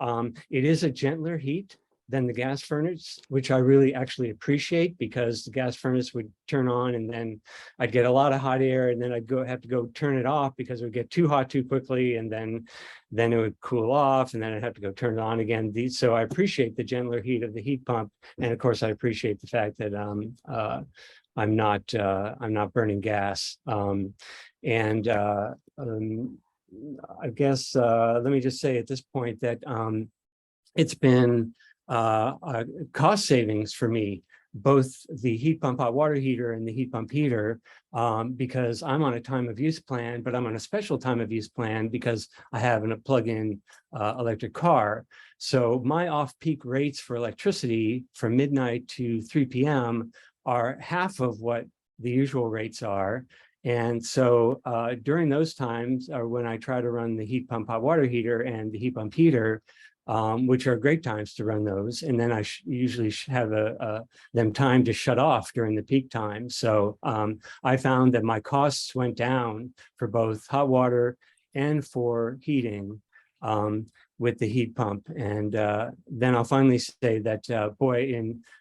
it is a gentler heat than the gas furnace, which I really actually appreciate, because the gas furnace would turn on and then I'd get a lot of hot air, and then I'd have to go turn it off because it would get too hot too quickly, and then it would cool off, and then I'd have to go turn it on again. So I appreciate the gentler heat of the heat pump, and of course I appreciate the fact that I'm not burning gas. I guess let me just say at this point that it's been cost savings for me, both the heat pump hot water heater and the heat pump heater, because I'm on a time of use plan, but I'm on a special time of use plan because I have a plug-in electric car. So my off-peak rates for electricity from midnight to 3 p.m. are half of what the usual rates are. And so during those times, or when I try to run the heat pump hot water heater and the heat pump heater, which are great times to run those, and then I usually have them time to shut off during the peak time. So I found that my costs went down for both hot water and for heating with the heat pump. And then I'll finally say that,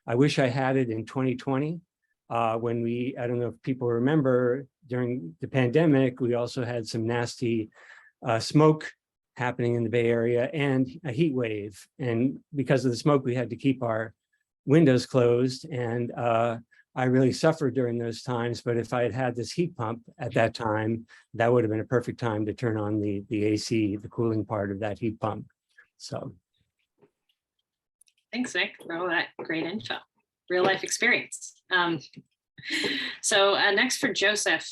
I wish I had it in 2020. When I don't know if people remember, during the pandemic, we also had some nasty smoke happening in the Bay Area and a heat wave. And because of the smoke, we had to keep our windows closed. And I really suffered during those times. But if I had had this heat pump at that time, that would have been a perfect time to turn on the AC, the cooling part of that heat pump. So. Thanks, Nick, for all that great info, real life experience. So next for Joseph,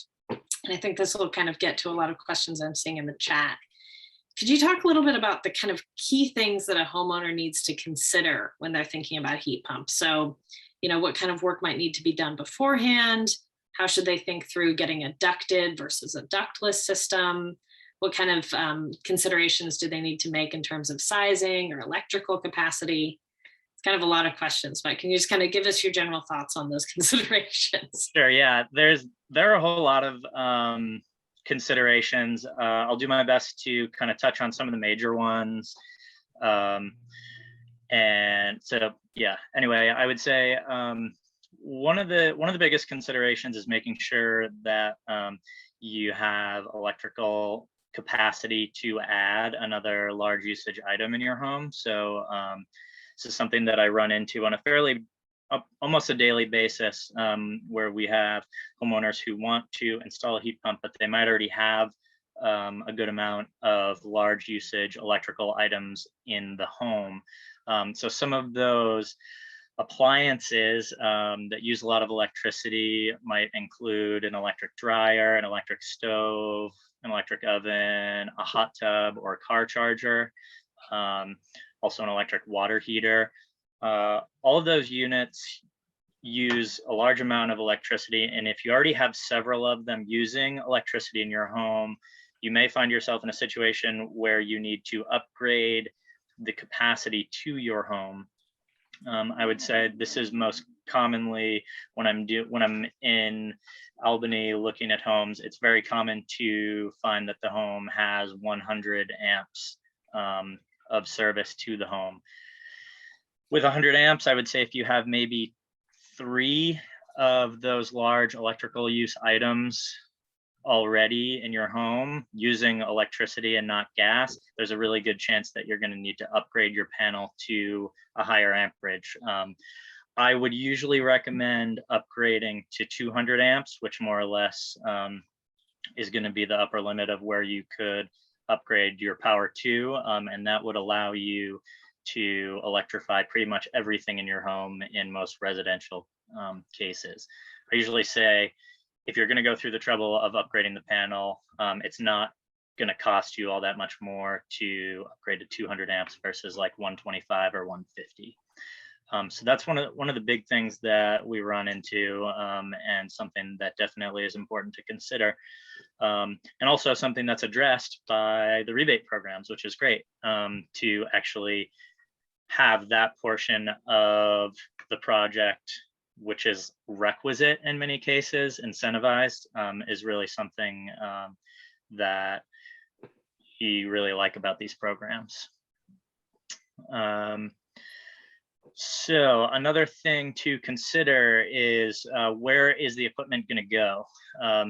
And I think this will kind of get to a lot of questions I'm seeing in the chat. Could you talk a little bit about the kind of key things that a homeowner needs to consider when they're thinking about heat pumps? So, what kind of work might need to be done beforehand? How should they think through getting a ducted versus a ductless system? What kind of considerations do they need to make in terms of sizing or electrical capacity? It's kind of a lot of questions, but can you just kind of give us your general thoughts on those considerations? Sure. Yeah, there are a whole lot of considerations. I'll do my best to kind of touch on some of the major ones. And so, yeah. Anyway, I would say one of the biggest considerations is making sure that you have electrical capacity to add another large usage item in your home. So this is something that I run into on a fairly almost a daily basis, where we have homeowners who want to install a heat pump, but they might already have a good amount of large usage electrical items in the home. So some of those appliances that use a lot of electricity might include an electric dryer, an electric stove, an electric oven, a hot tub or a car charger, also an electric water heater. All of those units use a large amount of electricity, and if you already have several of them using electricity in your home, you may find yourself in a situation where you need to upgrade the capacity to your home. I would say this is most commonly when I'm in Albany looking at homes. It's very common to find that the home has 100 amps of service to the home. With 100 amps, I would say if you have maybe 3 of those large electrical use items already in your home using electricity and not gas, there's a really good chance that you're going to need to upgrade your panel to a higher amperage. I would usually recommend upgrading to 200 amps, which more or less is going to be the upper limit of where you could upgrade your power to, and that would allow you to electrify pretty much everything in your home in most residential cases. I usually say, if you're going to go through the trouble of upgrading the panel, it's not going to cost you all that much more to upgrade to 200 amps versus like 125 or 150. So that's one of the big things that we run into, and something that definitely is important to consider, and also something that's addressed by the rebate programs, which is great, to actually have that portion of the project, which is requisite in many cases, incentivized, is really something that you really like about these programs. So another thing to consider is where is the equipment going to go?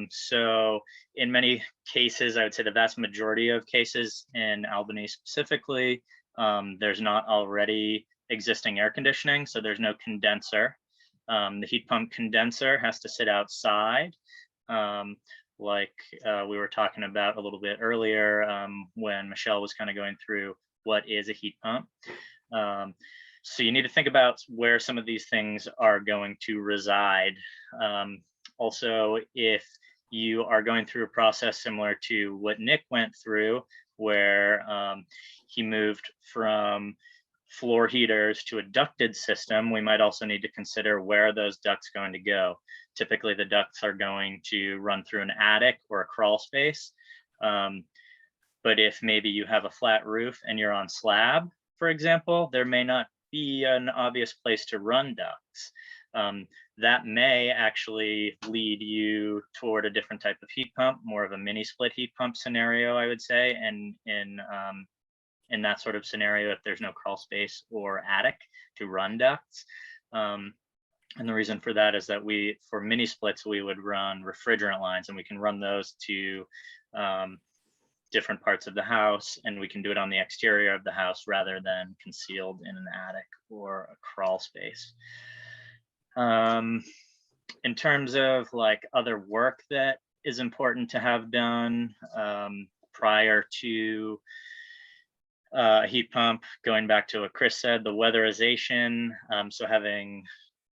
So in many cases, I would say the vast majority of cases in Albany specifically, there's not already existing air conditioning, so there's no condenser. The heat pump condenser has to sit outside, like we were talking about a little bit earlier, when Michelle was kind of going through what is a heat pump. So you need to think about where some of these things are going to reside. Also, if you are going through a process similar to what Nick went through, where he moved from floor heaters to a ducted system, we might also need to consider where are those ducts going to go. Typically, the ducts are going to run through an attic or a crawl space. But if maybe you have a flat roof and you're on slab, for example, there may not be an obvious place to run ducts. That may actually lead you toward a different type of heat pump, more of a mini split heat pump scenario, I would say. And in that sort of scenario, if there's no crawl space or attic to run ducts. And the reason for that is that for mini splits, we would run refrigerant lines, and we can run those to different parts of the house, and we can do it on the exterior of the house rather than concealed in an attic or a crawl space. In terms of like other work that is important to have done prior to a heat pump, going back to what Chris said, the weatherization, so having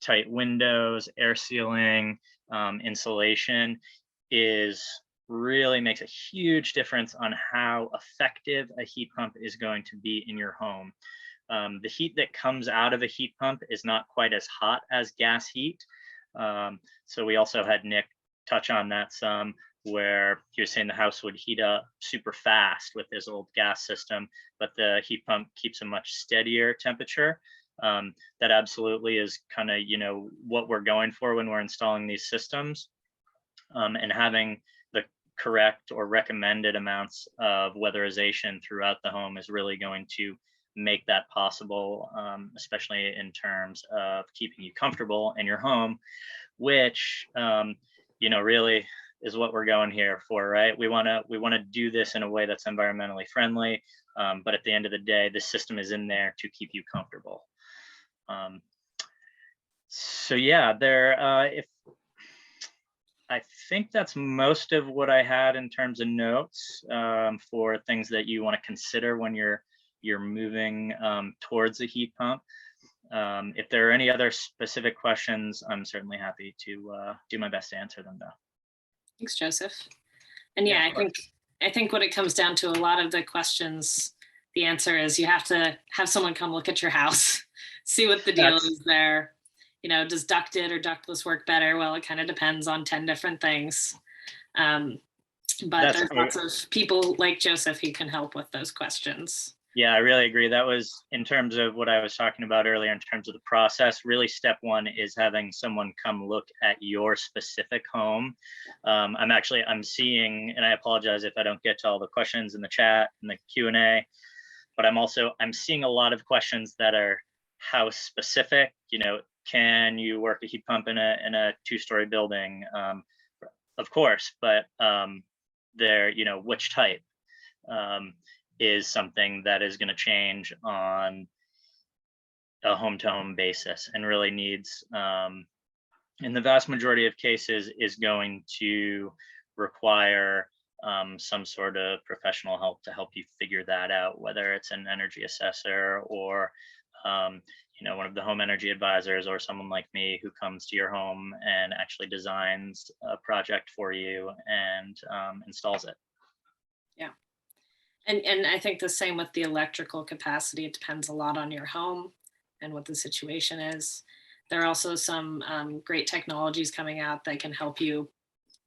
tight windows, air sealing, insulation is really makes a huge difference on how effective a heat pump is going to be in your home. The heat that comes out of a heat pump is not quite as hot as gas heat. So we also had Nick touch on that some, where he was saying the house would heat up super fast with his old gas system, but the heat pump keeps a much steadier temperature. That absolutely is kind of, you know, what we're going for when we're installing these systems. And having the correct or recommended amounts of weatherization throughout the home is really going to make that possible, especially in terms of keeping you comfortable in your home, which, you know, really is what we're going here for, right? We want to do this in a way that's environmentally friendly, but at the end of the day, the system is in there to keep you comfortable. So yeah, if I think that's most of what I had in terms of notes for things that you want to consider when you're moving towards a heat pump. If there are any other specific questions, I'm certainly happy to do my best to answer them though. Thanks, Joseph. And yeah, I think what it comes down to, a lot of the questions, the answer is you have to have someone come look at your house, see what the deal is there. You know, does ducted or ductless work better? Well, it kind of depends on 10 different things. But there's lots of people like Joseph who can help with those questions. Yeah, I really agree. That was in terms of what I was talking about earlier, in terms of the process. Really, step one is having someone come look at your specific home. I'm seeing, and I apologize if I don't get to all the questions in the chat and the Q&A, but I'm seeing a lot of questions that are house specific. You know, can you work a heat pump in a 2-story building? Of course, but you know, which type? Is something that is going to change on a home-to-home basis, and really needs, in the vast majority of cases, is going to require some sort of professional help to help you figure that out, whether it's an energy assessor or you know, one of the home energy advisors, or someone like me who comes to your home and actually designs a project for you and installs it. Yeah. And I think the same with the electrical capacity. It depends a lot on your home and what the situation is. There are also some great technologies coming out that can help you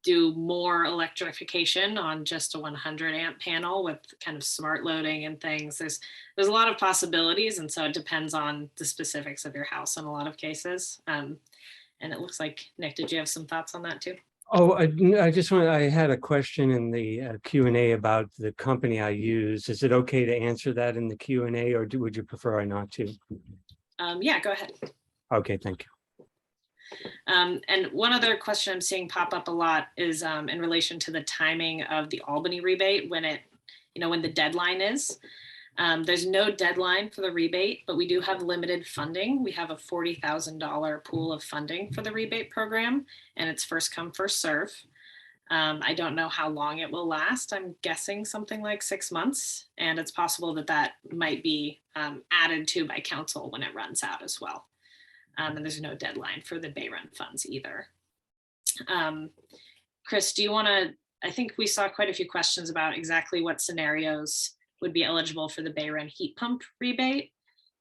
do more electrification on just a 100 amp panel with kind of smart loading and things. There's a lot of possibilities, and so it depends on the specifics of your house in a lot of cases. And it looks like, Nick, did you have some thoughts on that too? Oh, I had a question in the Q&A about the company I use. Is it okay to answer that in the Q&A, or would you prefer I not to? Yeah, go ahead. Okay, thank you. And one other question I'm seeing pop up a lot is in relation to the timing of the Albany rebate, when the deadline is. There's no deadline for the rebate, but we do have limited funding. We have a $40,000 pool of funding for the rebate program, and it's first come, first serve. I don't know how long it will last. I'm guessing something like 6 months, and it's possible that might be added to by council when it runs out as well. And there's no deadline for the BayREN funds either. Chris, do you want to, I think we saw quite a few questions about exactly what scenarios would be eligible for the BayREN heat pump rebate.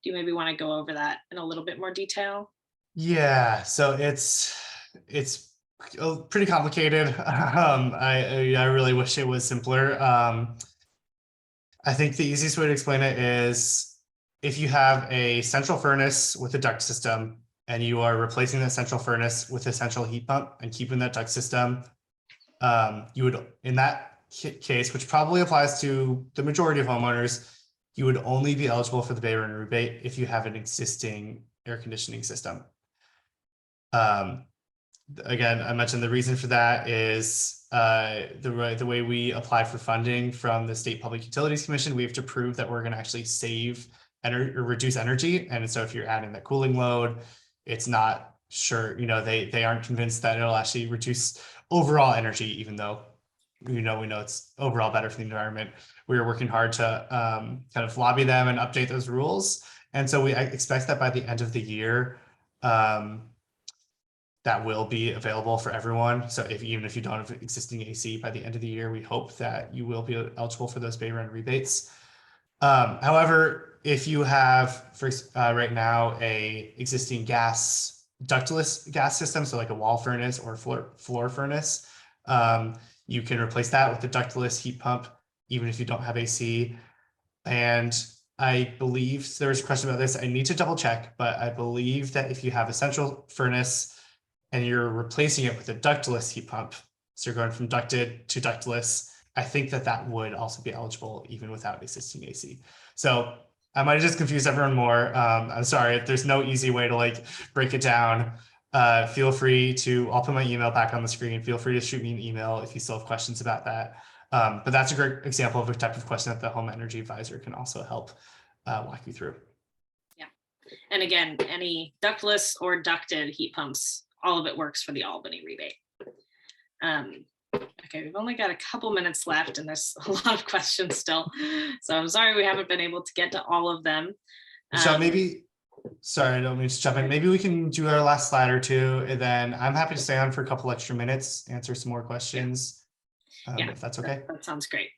Do you maybe want to go over that in a little bit more detail? Yeah, so it's pretty complicated. I really wish it was simpler. I think the easiest way to explain it is, if you have a central furnace with a duct system and you are replacing that central furnace with a central heat pump and keeping that duct system, you would, in that case, which probably applies to the majority of homeowners, you would only be eligible for the BayREN rebate if you have an existing air conditioning system. Again, I mentioned the reason for that is the way we apply for funding from the State Public Utilities Commission. We have to prove that we're going to actually save energy or reduce energy. And so if you're adding that cooling load, it's not sure, they aren't convinced that it'll actually reduce overall energy, even though we know it's overall better for the environment. We're working hard to kind of lobby them and update those rules. And so I expect that by the end of the year, that will be available for everyone. So even if you don't have existing AC by the end of the year, we hope that you will be eligible for those BayREN rebates. However, if you have right now a existing ductless gas system, so like a wall furnace or floor furnace, you can replace that with a ductless heat pump, even if you don't have AC. And I believe there was a question about this. I need to double check, but I believe that if you have a central furnace and you're replacing it with a ductless heat pump, so you're going from ducted to ductless, I think that would also be eligible even without existing AC. So I might have just confused everyone more. I'm sorry, there's no easy way to like break it down. Feel free to, I'll put my email back on the screen. Feel free to shoot me an email if you still have questions about that. But that's a great example of a type of question that the home energy advisor can also help walk you through. Yeah. And again, any ductless or ducted heat pumps, all of it works for the Albany rebate. Okay, we've only got a couple minutes left and there's a lot of questions still. So I'm sorry we haven't been able to get to all of them. So maybe, sorry, I don't mean to jump in. Maybe we can do our last slide or two, and then I'm happy to stay on for a couple extra minutes, answer some more questions. Yeah, if that's okay. That sounds great.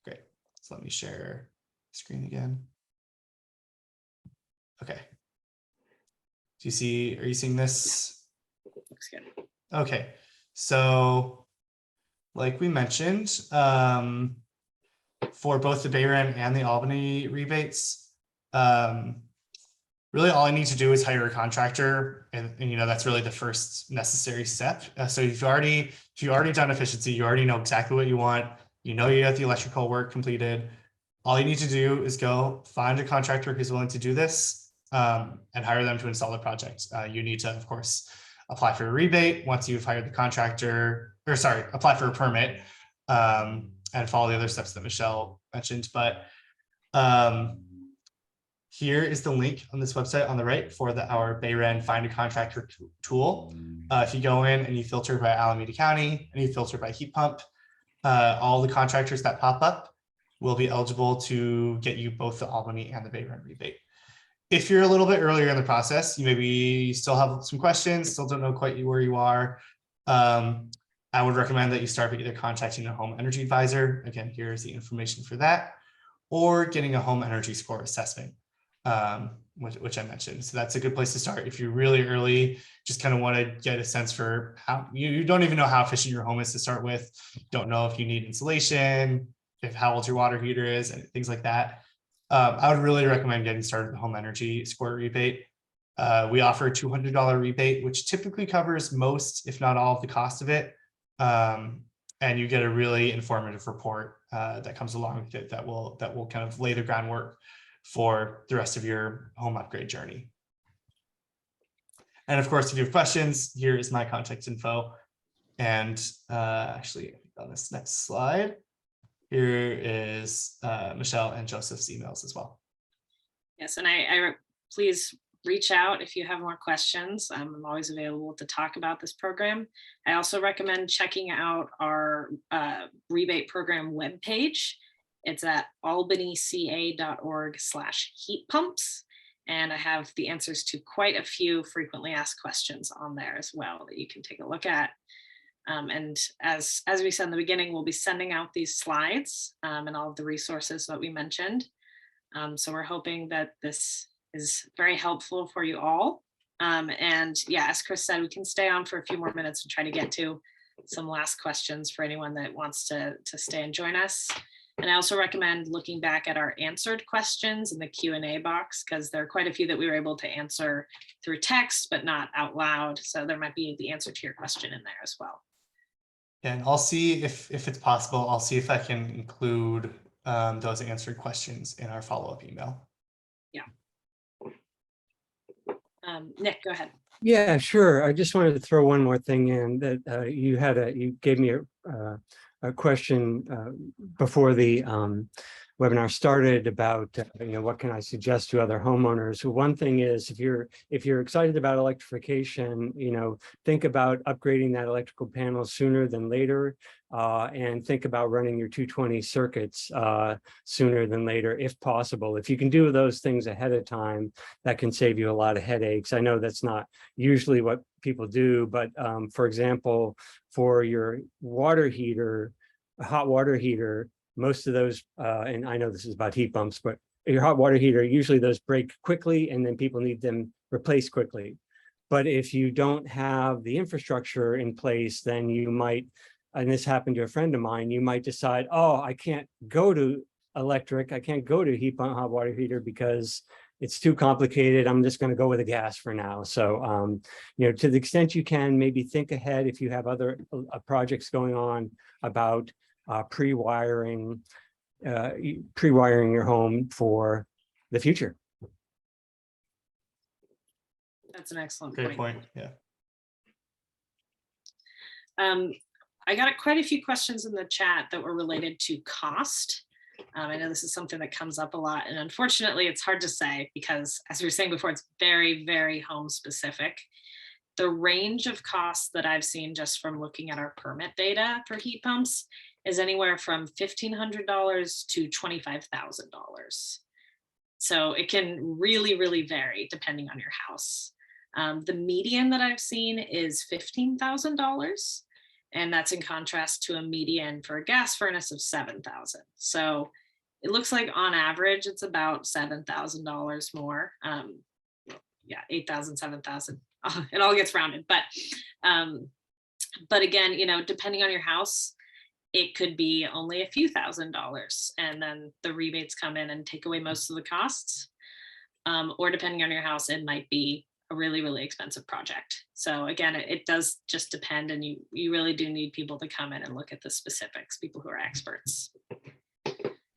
Great. So let me share screen again. Okay. Do you see, are you seeing this? Looks good. Okay. So like we mentioned, for both the BayREN and the Albany rebates, really all I need to do is hire a contractor, and you know that's really the first necessary step. So if you already done efficiency, you already know exactly what you want. You know you got the electrical work completed. All you need to do is go find a contractor who's willing to do this, and hire them to install the project. You need to, of course, apply for a rebate once you've hired the contractor, or sorry, apply for a permit, and follow the other steps that Michelle mentioned. But here is the link on this website on the right for our BayREN Find a Contractor tool. If you go in and you filter by Alameda County and you filter by heat pump, all the contractors that pop up will be eligible to get you both the Albany and the BayREN rebate. If you're a little bit earlier in the process, you maybe still have some questions, still don't know quite where you are, I would recommend that you start by either contacting a home energy advisor. Again, here's the information for that, or getting a home energy score assessment, which I mentioned. So that's a good place to start. If you're really early, just kind of want to get a sense for how you don't even know how efficient your home is to start with. Don't know if you need insulation, how old your water heater is, and things like that. I would really recommend getting started with the home energy score rebate. We offer a $200 rebate, which typically covers most, if not all, of the cost of it. And you get a really informative report that comes along with it that will kind of lay the groundwork for the rest of your home upgrade journey. And of course, if you have questions, here is my contact info. And actually, on this next slide, here is Michelle and Joseph's emails as well. Yes, and I please reach out if you have more questions. I'm always available to talk about this program. I also recommend checking out our rebate program webpage. It's at albanyca.org/heat pumps. And I have the answers to quite a few frequently asked questions on there as well that you can take a look at. And as we said in the beginning, we'll be sending out these slides and all of the resources that we mentioned. So we're hoping that this is very helpful for you all. And yeah, as Chris said, we can stay on for a few more minutes and try to get to some last questions for anyone that wants to stay and join us. And I also recommend looking back at our answered questions in the Q&A box, because there are quite a few that we were able to answer through text, but not out loud. So there might be the answer to your question in there as well. And I'll see if it's possible, I'll see if I can include those answered questions in our follow-up email. Yeah. Nick, go ahead. Yeah, sure. I just wanted to throw one more thing in that you gave me a question before the webinar started about what can I suggest to other homeowners. So one thing is, if you're excited about electrification, think about upgrading that electrical panel sooner than later, and think about running your 220 circuits sooner than later if possible. If you can do those things ahead of time, that can save you a lot of headaches. I know that's not usually what people do, but for example, for your water heater, a hot water heater, most of those, and I know this is about heat pumps, but your hot water heater, usually those break quickly and then people need them replaced quickly. But if you don't have the infrastructure in place, then you might, and this happened to a friend of mine, you might decide, oh, I can't go to electric, I can't go to heat pump hot water heater because it's too complicated. I'm just going to go with a gas for now. So, to the extent you can, maybe think ahead if you have other projects going on about pre-wiring your home for the future. That's an excellent Great point. Yeah. I got quite a few questions in the chat that were related to cost. I know this is something that comes up a lot, and unfortunately it's hard to say because, as we were saying before, it's very, very home specific. The range of costs that I've seen just from looking at our permit data for heat pumps is anywhere from $1,500 to $25,000. So it can really, really vary depending on your house. The median that I've seen is $15,000. And that's in contrast to a median for a gas furnace of $7,000. So it looks like on average, it's about $7,000 more. Yeah, 8,000, 7,000. It all gets rounded. But again, depending on your house, it could be only a few $1,000s. And then the rebates come in and take away most of the costs. Or depending on your house, it might be a really, really expensive project. So again, it does just depend, and you really do need people to come in and look at the specifics, people who are experts.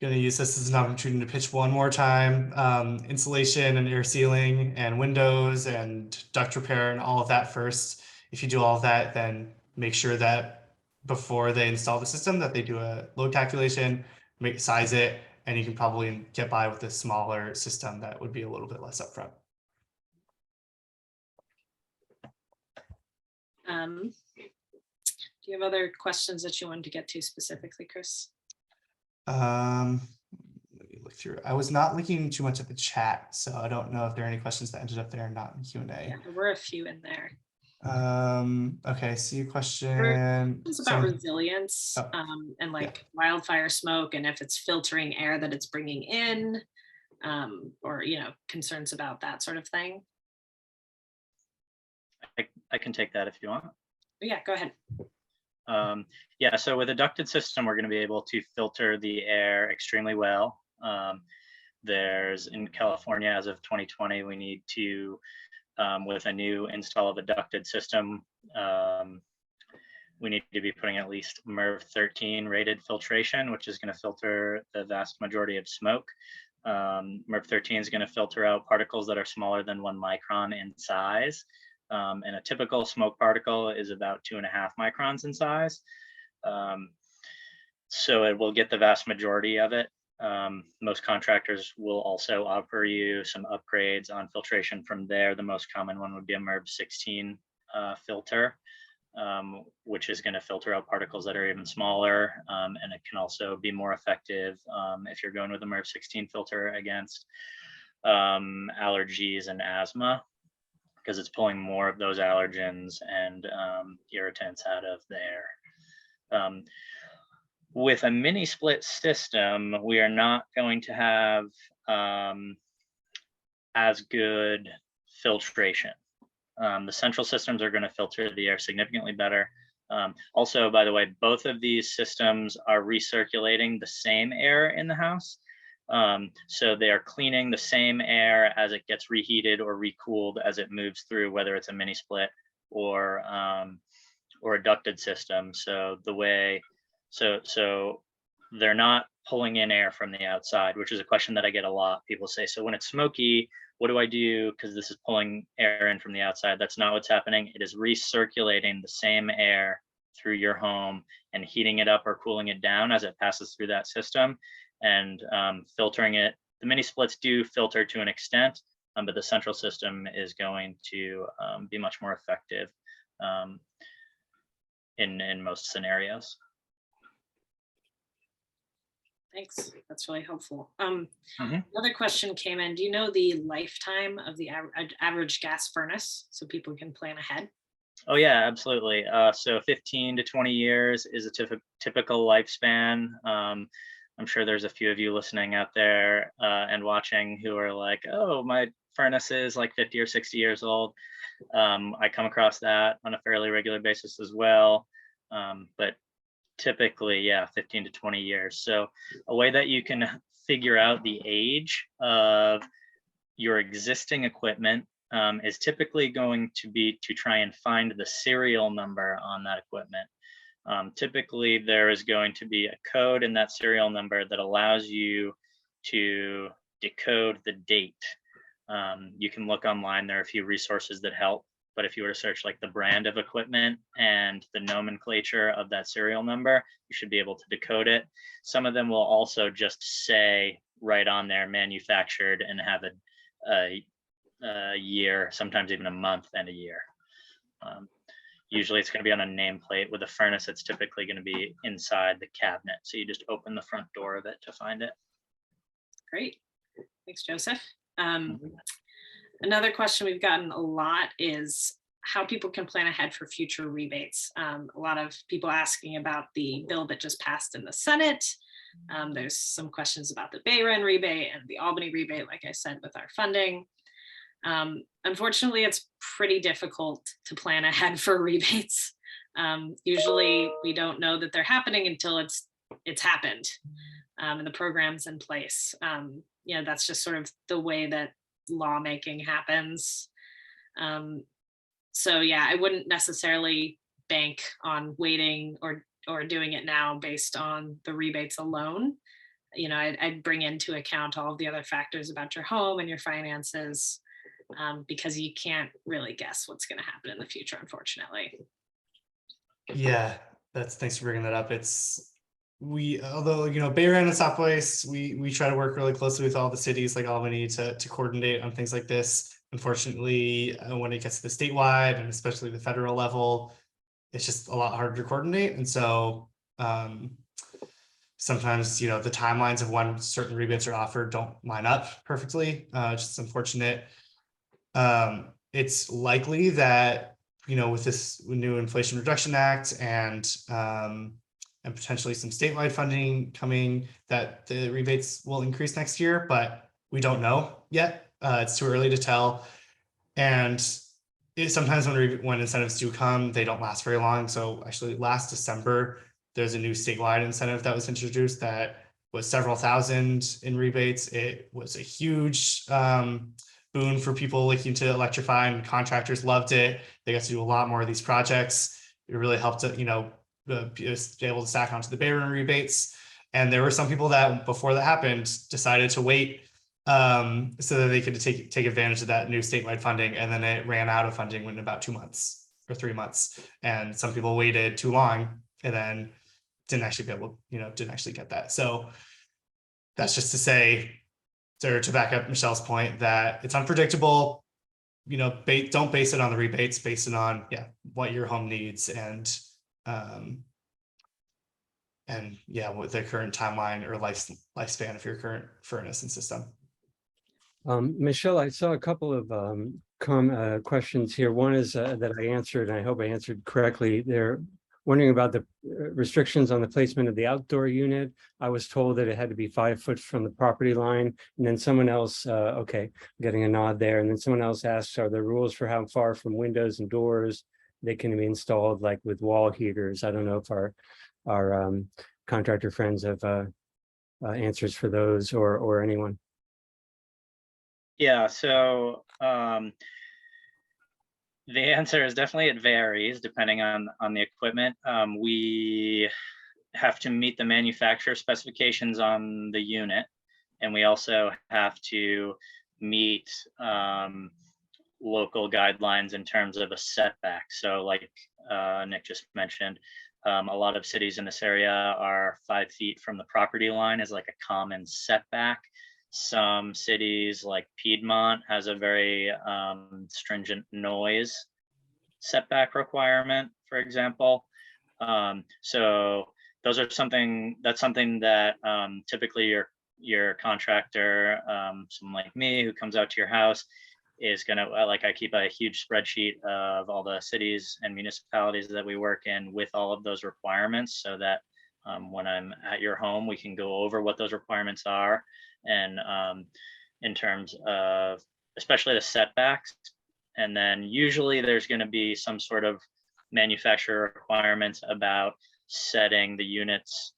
Going to use this as an opportunity to pitch one more time. Insulation and air sealing and windows and duct repair and all of that first. If you do all of that, then make sure that before they install the system that they do a load calculation, size it, and you can probably get by with a smaller system that would be a little bit less upfront. Do you have other questions that you wanted to get to specifically, Chris? Let me look through. I was not looking too much at the chat, so I don't know if there are any questions that ended up there and not in Q&A. Yeah, there were a few in there. Okay, see a question. It's about resilience and wildfire smoke, and if it's filtering air that it's bringing in, or concerns about that sort of thing. I can take that if you want. Yeah, go ahead. Yeah, so with a ducted system, we're going to be able to filter the air extremely well. There's in California as of 2020, we need to, with a new install of a ducted system, we need to be putting at least MERV 13 rated filtration, which is going to filter the vast majority of smoke. MERV 13 is going to filter out particles that are smaller than 1 micron in size. And a typical smoke particle is about 2.5 microns in size. So it will get the vast majority of it. Most contractors will also offer you some upgrades on filtration from there. The most common one would be a MERV 16 filter, which is going to filter out particles that are even smaller. And it can also be more effective if you're going with a MERV 16 filter against allergies and asthma, because it's pulling more of those allergens and irritants out of the air. With a mini split system, we are not going to have as good filtration. The central systems are going to filter the air significantly better. Also, by the way, both of these systems are recirculating the same air in the house. So they are cleaning the same air as it gets reheated or recooled as it moves through, whether it's a mini split or a ducted system. So so they're not pulling in air from the outside, which is a question that I get a lot. People say, so when it's smoky, what do I do? Because this is pulling air in from the outside. That's not what's happening. It is recirculating the same air through your home and heating it up or cooling it down as it passes through that system, and filtering it. The mini splits do filter to an extent, but the central system is going to be much more effective in most scenarios. Thanks, that's really helpful. Another question came in. Do you know the lifetime of the average gas furnace so people can plan ahead? Oh yeah, absolutely. So 15 to 20 years is a typical lifespan. I'm sure there's a few of you listening out there and watching who are like, oh, my furnace is like 50 or 60 years old. I come across that on a fairly regular basis as well. But typically, yeah, 15 to 20 years. So a way that you can figure out the age of your existing equipment is typically going to be to try and find the serial number on that equipment. Typically, there is going to be a code in that serial number that allows you to decode the date. You can look online, there are a few resources that help, but if you were to search like the brand of equipment and the nomenclature of that serial number, you should be able to decode it. Some of them will also just say right on there, manufactured, and have a year, sometimes even a month and a year. Usually it's going to be on a nameplate. With a furnace, it's typically going to be inside the cabinet. So you just open the front door of it to find it. Great. Thanks, Joseph. Another question we've gotten a lot is how people can plan ahead for future rebates. A lot of people asking about the bill that just passed in the Senate. There's some questions about the BayREN rebate and the Albany rebate, like I said, with our funding. Unfortunately, it's pretty difficult to plan ahead for rebates. Usually we don't know that they're happening until it's happened and the program's in place. That's just sort of the way that lawmaking happens. So yeah, I wouldn't necessarily bank on waiting or doing it now based on the rebates alone. I'd bring into account all of the other factors about your home and your finances, because you can't really guess what's going to happen in the future, unfortunately. Yeah, thanks for bringing that up. Although BayREN and Southwest, we try to work really closely with all the cities like Albany to coordinate on things like this. Unfortunately, when it gets to the statewide and especially the federal level, it's just a lot harder to coordinate. And so sometimes the timelines of when certain rebates are offered don't line up perfectly. Just unfortunate. It's likely that with this new Inflation Reduction Act and potentially some statewide funding coming, that the rebates will increase next year, but we don't know yet. It's too early to tell. And sometimes when incentives do come, they don't last very long. So actually last December, there's a new statewide incentive that was introduced that was several thousand in rebates. It was a huge boon for people looking to electrify, and contractors loved it. They got to do a lot more of these projects. It really helped to, be able to stack onto the BayREN rebates. And there were some people that before that happened decided to wait so that they could take advantage of that new statewide funding, and then it ran out of funding in about 2 months or 3 months. And some people waited too long and then didn't actually get that. So that's just to say, to back up Michelle's point, that it's unpredictable. Don't base it on the rebates, base it on what your home needs and what the current timeline or lifespan of your current furnace and system. Michelle, I saw a couple of questions here. One is that I answered, and I hope I answered correctly. They're wondering about the restrictions on the placement of the outdoor unit. I was told that it had to be 5 foot from the property line. And then someone else, okay, getting a nod there. And then someone else asks, are there rules for how far from windows and doors they can be installed, like with wall heaters? I don't know if our contractor friends have answers for those or anyone. Yeah, so the answer is definitely it varies depending on the equipment. We have to meet the manufacturer specifications on the unit, and we also have to meet local guidelines in terms of a setback. So like Nick just mentioned, a lot of cities in this area are 5 feet from the property line as like a common setback. Some cities like Piedmont has a very stringent noise setback requirement, for example. So that's something that typically your contractor, someone like me who comes out to your house, is going to, like, I keep a huge spreadsheet of all the cities and municipalities that we work in with all of those requirements, so that when I'm at your home, we can go over what those requirements are. And in terms of especially the setbacks. And then usually there's going to be some sort of manufacturer requirements about setting the units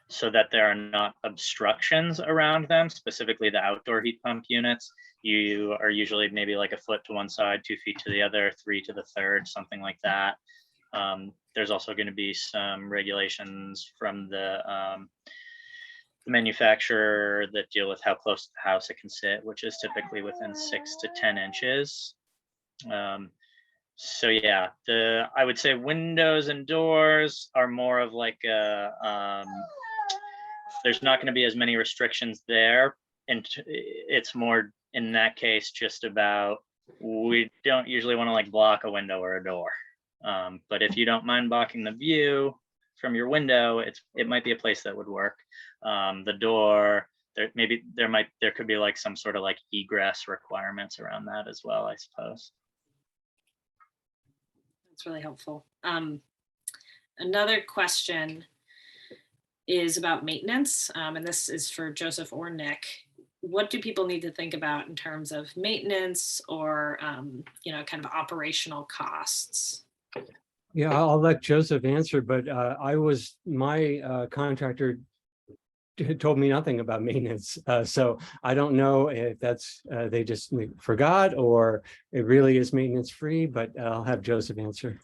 so that there are not obstructions around them, specifically the outdoor heat pump units. You are usually maybe like a foot to one side, 2 feet to the other, 3 to the third, something like that. There's also going to be some regulations from the manufacturer that deal with how close to the house it can sit, which is typically within 6 to 10 inches. So yeah, I would say windows and doors are more of like a, there's not going to be as many restrictions there. And it's more in that case just about, we don't usually want to like block a window or a door. But if you don't mind blocking the view from your window, it might be a place that would work. The door, there could be like some sort of like egress requirements around that as well, I suppose. That's really helpful. Another question is about maintenance, and this is for Joseph or Nick. What do people need to think about in terms of maintenance or kind of operational costs? Yeah, I'll let Joseph answer, but my contractor told me nothing about maintenance. So I don't know if that's they just forgot or it really is maintenance free, but I'll have Joseph answer.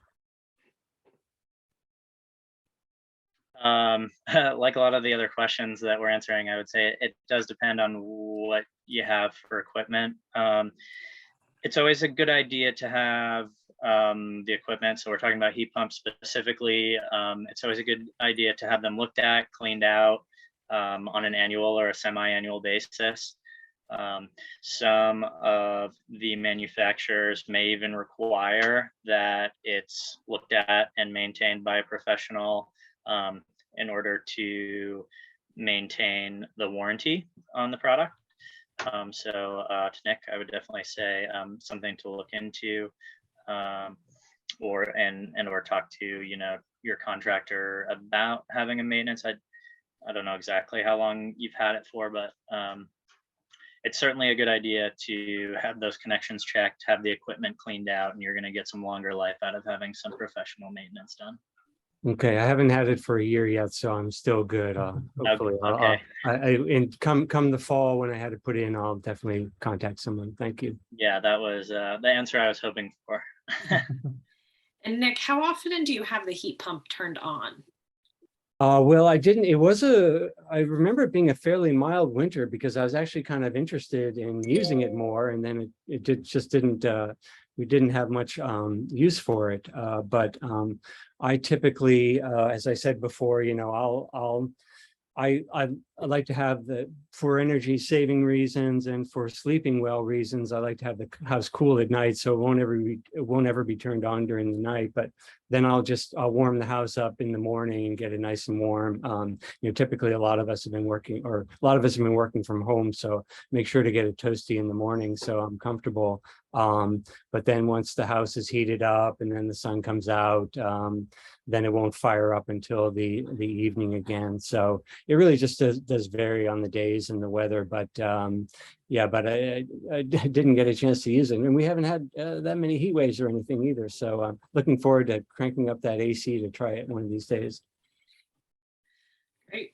Like a lot of the other questions that we're answering, I would say it does depend on what you have for equipment. It's always a good idea to have the equipment. So we're talking about heat pumps specifically. It's always a good idea to have them looked at, cleaned out on an annual or a semi-annual basis. Some of the manufacturers may even require that it's looked at and maintained by a professional in order to maintain the warranty on the product. So to Nick, I would definitely say something to look into, or talk to your contractor about having a maintenance. I don't know exactly how long you've had it for, but it's certainly a good idea to have those connections checked, have the equipment cleaned out, and you're going to get some longer life out of having some professional maintenance done. Okay, I haven't had it for a year yet, so I'm still good. Hopefully, okay. And come the fall when I had to put in, I'll definitely contact someone. Thank you. Yeah, that was the answer I was hoping for. And Nick, how often do you have the heat pump turned on? Well, I didn't. I remember it being a fairly mild winter because I was actually kind of interested in using it more, and then it just didn't. We didn't have much use for it, but I typically, as I said before, I like to have for energy saving reasons and for sleeping well reasons, I like to have the house cool at night, so it won't ever be turned on during the night. But then I'll warm the house up in the morning and get it nice and warm. Typically a lot of us have been working from home, so make sure to get it toasty in the morning so I'm comfortable. But then once the house is heated up and then the sun comes out, then it won't fire up until the evening again. So it really just does vary on the days and the weather. But yeah, but I didn't get a chance to use it, and we haven't had that many heat waves or anything either. So I'm looking forward to cranking up that AC to try it one of these days. Great.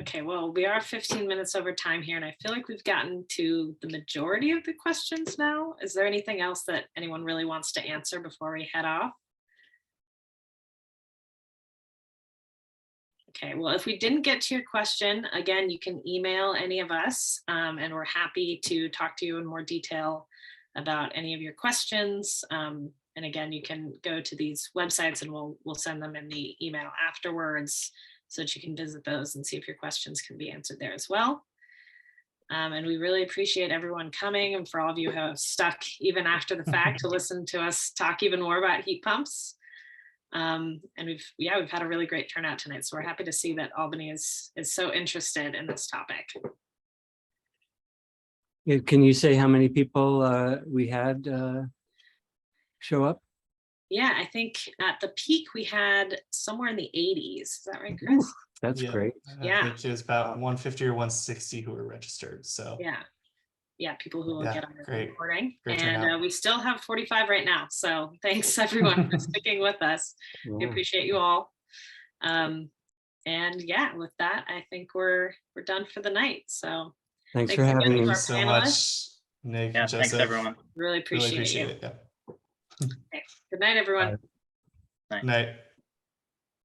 Okay, well, we are 15 minutes over time here, and I feel like we've gotten to the majority of the questions now. Is there anything else that anyone really wants to answer before we head off? Okay, well, if we didn't get to your question, again, you can email any of us, and we're happy to talk to you in more detail about any of your questions. And again, you can go to these websites and we'll send them in the email afterwards, so that you can visit those and see if your questions can be answered there as well. And we really appreciate everyone coming, and for all of you who have stuck even after the fact to listen to us talk even more about heat pumps. And we've had a really great turnout tonight. So we're happy to see that Albany is so interested in this topic. Yeah, can you say how many people we had show up? Yeah, I think at the peak we had somewhere in the 80s. Is that right, Chris? That's Yeah, great. I Yeah. think it was about 150 or 160 who were registered. So Yeah, people who will Yeah, get on the great. recording. Great And turnout. we still have 45 right now. So thanks everyone for sticking with us. We Yeah. appreciate you all. And yeah, with that, I think we're done for the night. So Thanks for again having to me. Thank you our so panelists. much, Nick Yeah, and thanks Joseph. everyone. Really Really appreciate appreciate you. it. Yeah. Okay. Good night, everyone. Night. Night.